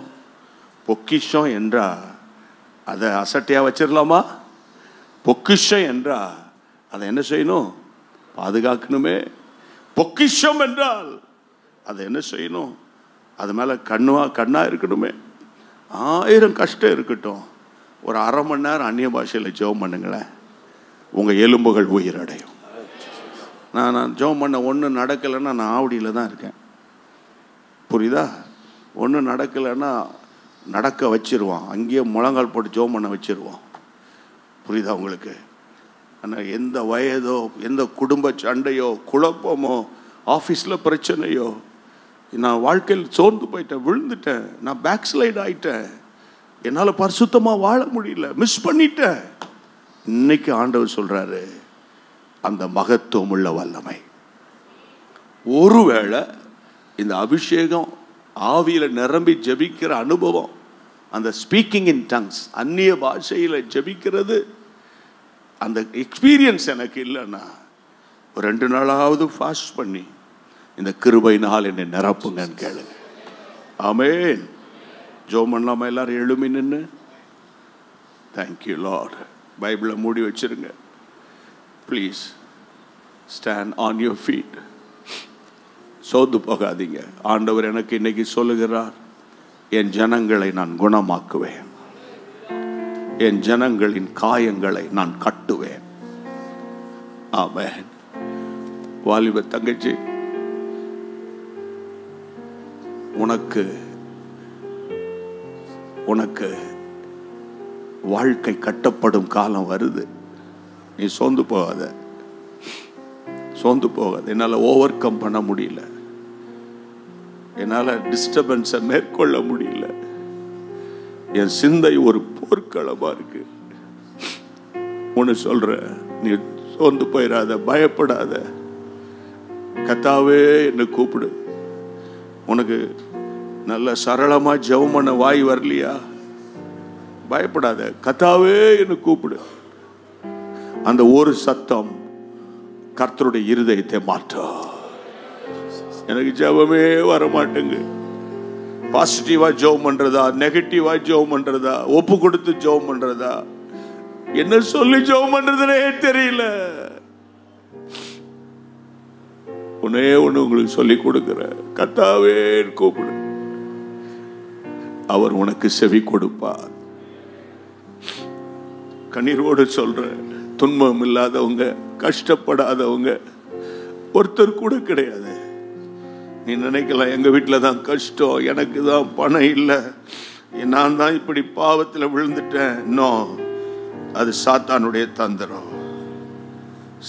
பொக்கிஷம் என்றா அதை அசட்டையா வச்சிடலாமா? பொக்கிஷம் என்றா அதை என்ன செய்யணும்? பாதுகாக்கணுமே. பொக்கிஷம் என்றால் அதை என்ன செய்யணும்? அது மேல கண்ணா இருக்கணுமே. 1000 கஷ்டம் இருக்கட்டும், ஒரு அரை மணி நேரம் அந்நிய பாஷையில் ஜெபம் பண்ணுங்களேன், உங்க எலும்புகள் உயிரடையும். நான் ஜெபம் பண்ண ஒன்று நடக்கலைன்னா நான் ஆவடியில் தான் இருக்கேன். புரியுதா? ஒன்று நடக்கலைன்னா நடக்க வச்சிருவான், அங்கேயே முழங்கால் போட்டு ஜெபம் பண்ண வச்சிருவான். புரியுதா உங்களுக்கு? ஆனால் எந்த வயதோ, எந்த குடும்ப சண்டையோ, குழப்பமோ, ஆஃபீஸில் பிரச்சனையோ, நான் வாழ்க்கையில் சோர்ந்து போயிட்டேன், விழுந்துட்டேன், நான் பேக் ஸ்லைட் ஆயிட்டேன், என்னால் பரிசுத்தமாக வாழ முடியல, மிஸ் பண்ணிட்டேன். இன்னைக்கு ஆண்டவர் சொல்றாரு, அந்த மகத்துவம் உள்ள வல்லமை, ஒருவேளை இந்த அபிஷேகம் ஆவியில நிரம்பி ஜெபிக்கிற அனுபவம், அந்த ஸ்பீக்கிங் இன் டங்ஸ், அந்நிய பாஷையில் ஜெபிக்கிறது, அந்த எக்ஸ்பீரியன்ஸ் எனக்கு இல்லைன்னா ஒரு 2 நாளாவது ஃபாஸ்ட் பண்ணி இந்த கிருபையினால் என்னை நிரப்புங்கன்னு கேளுங்க. ஆமென். ஜெபம் பண்ணலாமா? எல்லாரும் எழுமி நின்று. Thank you lord. பைபிளை மூடி வச்சிருங்க. Please stand on your feet. சோர்ந்து போகாதீங்க. ஆண்டவர் எனக்கு இன்னைக்கு சொல்லுகிறார், என் ஜனங்களை நான் குணமாக்குவேன், என் ஜனங்களின் காயங்களை நான் கட்டுவேன். ஆமென். வாலிப தங்கச்சி, உனக்கு உனக்கு வாழ்க்கை கட்டப்படும் காலம் வருது. நீ சோர்ந்து போகாத, சோர்ந்து போகாத. என்னால் ஓவர் கம் பண்ண முடியல, என்னால் டிஸ்டர்பன்ஸை மேற்கொள்ள முடியல, என் சிந்தை ஒரு போர்க்களமா இருக்கு. ஒன்று சொல்ற, நீ சோர்ந்து போயிடாத, பயப்படாத. கர்த்தாவே என்று கூப்பிடு. உனக்கு நல்ல சரளமா ஜெபம் பண்ண வாய் வரலையா? பயப்படாத, கர்த்தாவே என்று கூப்பிடு. அந்த ஒரு சத்தம் கர்த்தருடைய இருதயத்தை மாற்றும். எனக்கு ஜெபமே வர மாட்டேங்க. பாசிட்டிவா ஜெபம் பண்றதா, நெகட்டிவா ஜெபம் பண்றதா, ஒப்பு கொடுத்து ஜெபம் பண்றதா, என்ன சொல்லி ஜெபம் பண்றதுனே தெரியல. ஒன்னே ஒண்ணு உங்களுக்கு சொல்லி கொடுக்கிற, கர்த்தாவே கூப்பிடு, அவர் உனக்கு செவி கொடுப்பார். கண்ணீரோடு சொல்ற, துன்பம் இல்லாதவங்க, கஷ்டப்படாதவங்க ஒருத்தர் கூட கிடையாது. நீ நினைக்கலாம், எங்க வீட்டுல தான் கஷ்டம், எனக்கு தான் பணம் இல்லை, நான் தான் இப்படி பாவத்தில் விழுந்துட்டேன். இன்னும் அது சாத்தானுடைய தந்திரம்.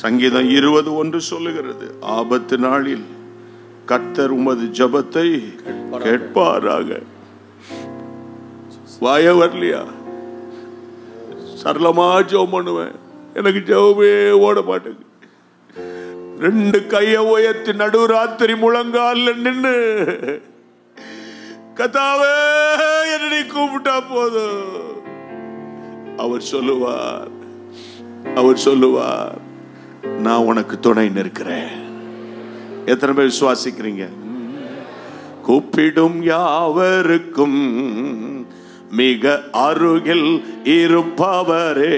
சங்கீதம் 20:1 சொல்லுகிறது, ஆபத்து நாளில் கர்த்தர் உமது ஜெபத்தை கேட்பாராக. வாய வரலையா? சரளமா ஜெபம் பண்ணுவேன், எனக்கு ஜெபமே ஓட மாட்டேங்குது. 2 கையை உயர்த்தி நடுராத்திரி முழங்கால நின்று, கர்த்தாவே என்னை கூப்பிட்டா போதும், அவர் சொல்லுவார், அவர் சொல்லுவார், நான் உனக்கு துணை நிற்கிறேன். எத்தனை பேர் விசுவாசிக்கிறீங்க? கூப்பிடும் யாவருக்கும் மிக அருகில் இருப்பவரே,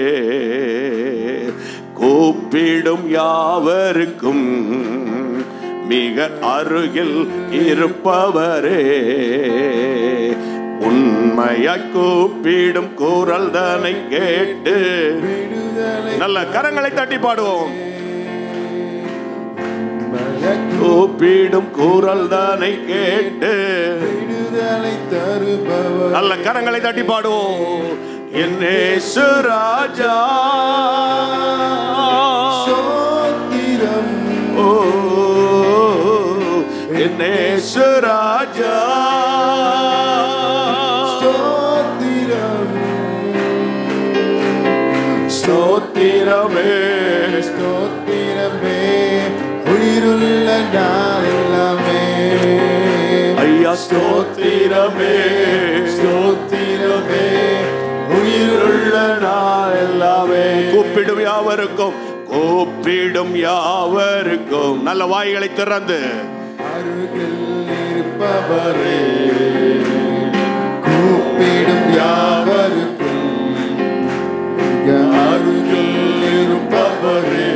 கூப்பிடும் யாவருக்கும் மிக அருகில் இருப்பவரே, உண்மையாய் கூப்பிடும் குரல் தானை கேட்டு. நல்ல கரங்களை தட்டி பாடுவோம். கூப்பிடும் குரல் தானை கேட்டு நல்ல கரங்களை தட்டி பாடுவோம். என் இயேசு ராஜா ஓ, என் இயேசு ராஜா ஸ்தோத்திரமே ஸ்தோத்திரமே உயிருள்ள நாளெல்லாமே ஐயா ஸ்தோத்திரமே ஸ்தோத்திரமே உயிருள்ள நாள் எல்லாமே. கூப்பிடும் யாவருக்கும், கூப்பிடும் யாவருக்கும், நல்ல வாய்களை திறந்து அருகில் இருப்பவரே, கூப்பிடும் யாவருக்கும், இங்க அருகில் இருப்பவரே,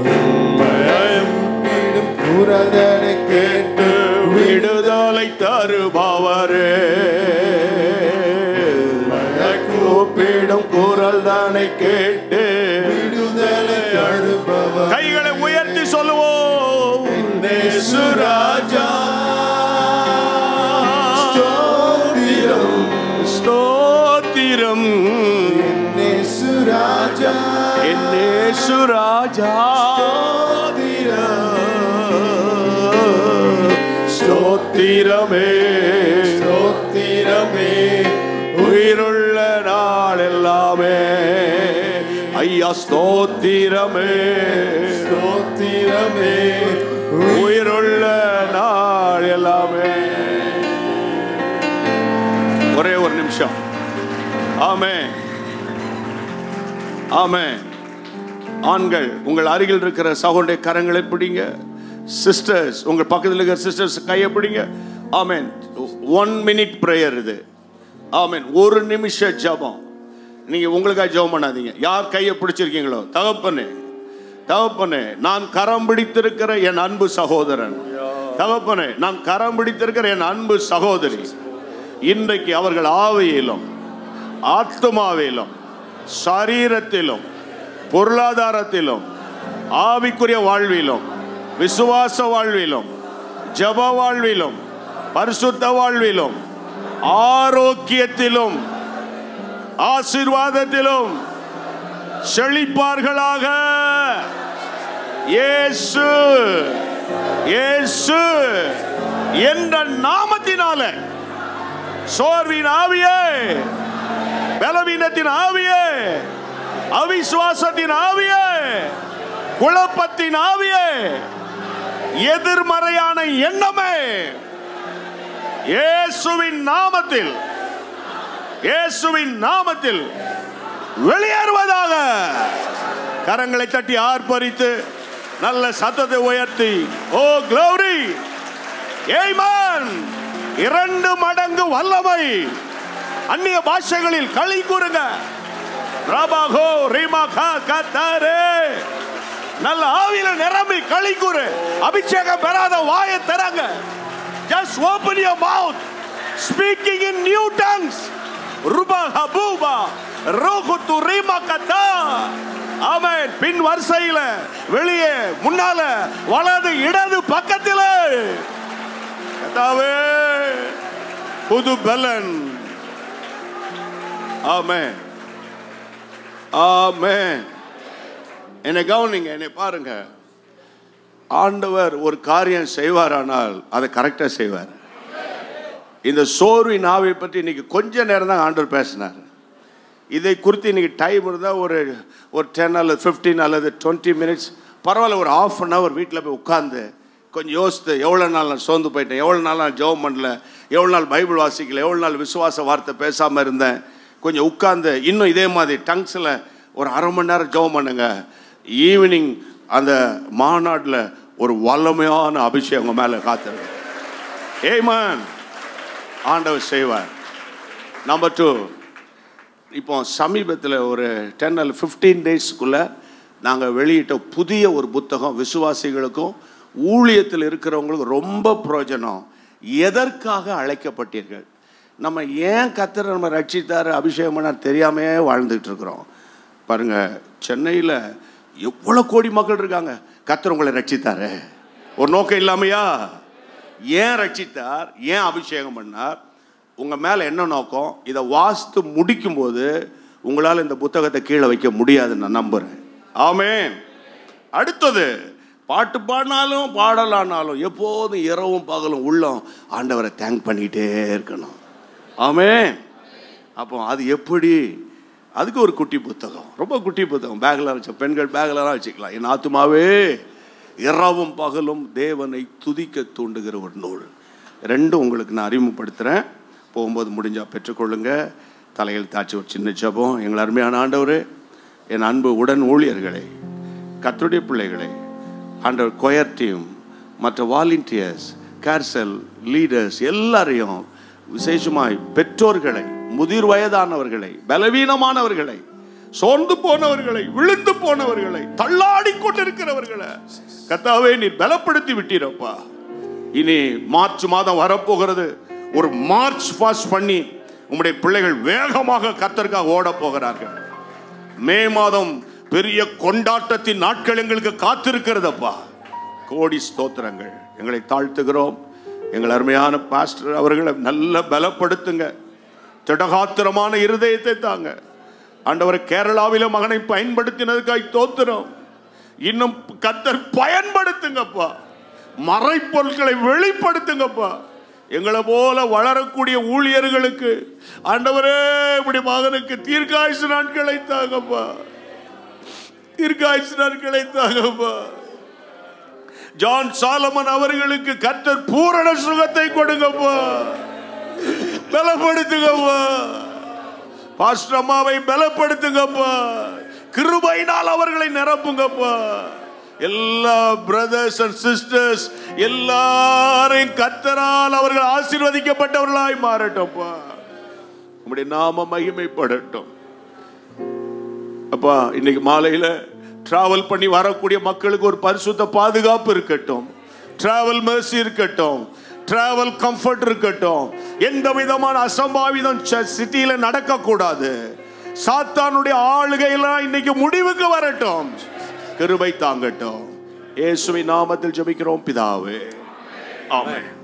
கூப்பிடும் குரலை கேட்டு விடுதலை தருபவரே, கூப்பிடும் குரல் தானே கேட்டு விடுதலை தருபவர். கைகளை உயர்த்தி சொல்லுவோம், இயேசு ராஜா ஸ்தோத்திரம், ஸ்தோத்திரம், இயேசு ராஜா இயேசு ராஜா ஸ்தோத்திரமே, ஸ்தோத்திரமே, உயிருள்ள நாள் எல்லாமே. ஐயா ஸ்தோத்திரமே, ஸ்தோத்திரமே, உயிருள்ள நாள் எல்லாமே. ஒரே ஒரு நிமிஷம். ஆமென், ஆமென். ஆண்கள் உங்கள் அருகில் இருக்கிற சகோதர கரங்களை பிடிங்க. சிஸ்டர்ஸ் உங்கள் பக்கத்தில் இருக்கிற சிஸ்டர்ஸ் கையை பிடிங்க. ஆமென். 1 minute prayer இது. ஆமென். 1 நிமிஷ ஜெபம். நீங்க உங்களுக்காக ஜெபம் பண்ணாதீங்க. யார் கையை பிடிச்சிருக்கீங்களோ, தகப்பனே தகப்பனே நான் கரம் பிடித்திருக்கிற என் அன்பு சகோதரன், தகப்பனே நான் கரம் பிடித்திருக்கிற என் அன்பு சகோதரி, இன்றைக்கு அவர்கள் ஆவியிலும் ஆத்மாவிலும் சரீரத்திலும் பொருளாதாரத்திலும் ஆவிக்குரிய வாழ்விலும் விசுவாச வாழ்விலும் ஜெப வாழ்விலும் பரிசுத்த வாழ்விலும் ஆரோக்கியத்திலும் ஆசீர்வாதத்திலும் செழிப்பார்களாக. இயேசு இயேசு என்ற நாமத்தினால சோர்வின் ஆவியே, பலவீனத்தின் ஆவியே, அவிசுவாசத்தின் ஆவியே, குழப்பத்தின் ஆவியே, எதிர்மறையான எண்ணமே இயேசுவின் நாமத்தில், இயேசுவின் நாமத்தில் வெளியேறுவதாக. கரங்களை தட்டி ஆர்ப்பரித்து நல்ல சத்தத்தை உயர்த்தி ஓ க்ளோரி, ஆமென். 2 மடங்கு வல்லமை, அந்நிய பாஷைகளில் களி கூறுங்க. ரபாகோ ரிமாகா கதரே, நல்ல ஆவியில நிரம்பி களி கூறு. அபிஷேகம் பெறாத வாயை திறங்க. Just open your mouth, speaking in new tongues. Ruba habuba rohutu rimakata. ஆமென். பின் வரிசையில, வெளியே, முன்னால, வலது இடது பக்கத்தில கர்த்தாவே புது பலன். ஆமென், ஆமென். என்னை கவனிங்க, என்னை பாருங்க. ஆண்டவர் ஒரு காரியம் செய்வாரானால் அதை கரெக்டா செய்வார். இந்த சோர்வின் ஆவியை பற்றி இன்னைக்கு கொஞ்ச நேரம் தான் ஆண்டவர் பேசினார். இதை குறித்து இன்னைக்கு டைம் இருந்தால் ஒரு 10 அல்லது 15 அல்லது 20 minutes பரவாயில்ல, ஒரு ½ an hour வீட்டில் போய் உட்காந்து கொஞ்சம் யோசித்து, எவ்வளோ நாள் நான் சோர்ந்து போயிட்டேன், எவ்வளோ நாள் நான் ஜெபம் பண்ணல, எவ்வளோ நாள் பைபிள் வாசிக்கல, எவ்வளோ நாள் விசுவாச வார்த்தை பேசாமல் இருந்தேன், கொஞ்சம் உட்காந்து இன்னும் இதே மாதிரி டங்ஸில் ஒரு ½ மணி நேரம் ஜெபம் பண்ணுங்க. ஈவினிங் அந்த மாநாட்டில் ஒரு வல்லமையான அபிஷேகம் மேலே காத்துருங்க. ஆமென். ஆண்டவர் செய்வார். நம்பர் 2, இப்போ சமீபத்தில் ஒரு 10 அல்லது 15 டேஸ்க்குள்ளே நாங்கள் வெளியிட்ட புதிய ஒரு புத்தகம், விசுவாசிகளுக்கும் ஊழியத்தில் இருக்கிறவங்களுக்கும் ரொம்ப பிரயோஜனம். எதற்காக அழைக்கப்பட்டீர்கள்? நம்ம ஏன் கர்த்தர் நம்ம ரட்சித்தார், அபிஷேகம் பண்ணார் தெரியாமே வாழ்ந்துட்டு இருக்கிறோம். பாருங்க, சென்னையில் எவ்வளோ கோடி மக்கள் இருக்காங்க. கர்த்தர் உங்களை ரட்சித்தாரு ஒரு நோக்கம் இல்லாமையா? ஏன் ரட்சித்தார், ஏன் அபிஷேகம் பண்ணார், உங்கள் மேலே என்ன நோக்கம்? இதை வாசித்து முடிக்கும்போது உங்களால் இந்த புத்தகத்தை கீழே வைக்க முடியாதுன்னு நான் நம்புகிறேன். ஆமென். அடுத்தது, பாட்டு பாடினாலும் பாடலானாலும் எப்போதும் இரவும் பகலும் உள்ளம் ஆண்டவரை தேங்க் பண்ணிக்கிட்டே இருக்கணும். ஆமென். அப்போ அது எப்படி? அதுக்கு ஒரு குட்டி புத்தகம், ரொம்ப குட்டி புத்தகம், பேக்கில் வச்ச பெண்கள் பேக்கிலலாம் வச்சுக்கலாம். என் ஆத்துமாவே இரவும் பகலும் தேவனை துதிக்க தூண்டுகிற ஒரு நூல். 2 உங்களுக்கு நான் அறிமுகப்படுத்துகிறேன். போகும்போது முடிஞ்சால் பெற்றுக்கொள்ளுங்க. தலையில் தாச்சி ஒரு சின்ன ஜெபம். எங்கள் அருமையான ஆண்டவரே, என் அன்பு உடன் ஊழியர்களை, கர்த்தருடைய பிள்ளைகளை, ஆண்டவர் கொயர் டீம், மற்ற வாலண்டியர்ஸ், கேர்சல் லீடர்ஸ் எல்லாரையும், விசேஷமாய் பெற்றோர்களை, முதிர் வயதானவர்களை, பலவீனமானவர்களை, சோர்ந்து போனவர்களை, விழுந்து போனவர்களை, தள்ளாடி கொண்டிருக்கிறவர்களை கர்த்தாவே நீர் பலப்படுத்தி விட்டீரப்பா. இனி மார்ச் மாதம் வரப்போகிறது. ஒரு மார்ச் பாஸ்ட் பண்ணி உங்களுடைய பிள்ளைகள் வேகமாக கர்த்தருக்காக ஓட போகிறார்கள். மே மாதம் பெரிய கொண்டாட்டத்தின் நாட்கள் எங்களுக்கு காத்திருக்கிறதப்பா. கோடி ஸ்தோத்திரங்கள். எங்களை தாழ்த்துகிறோம். எங்கள் அருமையான பாஸ்டர் அவர்களை நல்ல பலப்படுத்துங்க. திடகாத்திரமான இருதயத்தை தாங்க ஆண்டவர். கேரளாவில மகனை பயன்படுத்தினதுக்காக தோத்துறோம். இன்னும் கர்த்தர் பயன்படுத்துங்கப்பா. மறைப்பொருட்களை வெளிப்படுத்துங்கப்பா. எங்களை போல வளரக்கூடிய ஊழியர்களுக்கு ஆண்டவரே இப்படி மகனுக்கு தீர்க்காயுசு நாட்களை தாங்கப்பா. தீர்க்காயுசு நாட்களை தாங்கப்பா. ஜான் சாலமன் அவர்களுக்கு கர்த்தர் பூரண சுகத்தை கொடுங்கப்பா. பலப்படுத்துங்கப்பா. பாஸ்டர் அம்மாவை பலப்படுத்துங்கப்பா. கிருபையினால் அவர்களை நிரப்புங்கப்பா. எல்லா பிரதர்ஸ் அண்ட் சிஸ்டர்ஸ் எல்லாரையும் கர்த்தரால் அவர்கள் ஆசீர்வதிக்கப்பட்டவர்களாய் மாறட்டும்ப்பா. உம்முடைய நாம மகிமைப்படட்டும் அப்பா. இன்னைக்கு மாலையில டிராவல் பண்ணி வரக்கூடிய மக்களுக்கு ஒரு பரிசுத்த பாதுகாப்பு இருக்கட்டும். டிராவல் மெர்சி இருக்கட்டும். டிராவல் கம்ஃபர்ட் இருக்கட்டும். எந்த விதமான அசம்பாவிதம் சிட்டியில நடக்க கூடாது. சாத்தானுடைய ஆளுகையெல்லாம் இன்னைக்கு முடிவுக்கு வரட்டும். கிருபை தாங்கட்டும். இயேசுவின் நாமத்தில் ஜெபிக்கிறோம் பிதாவே. ஆமென்.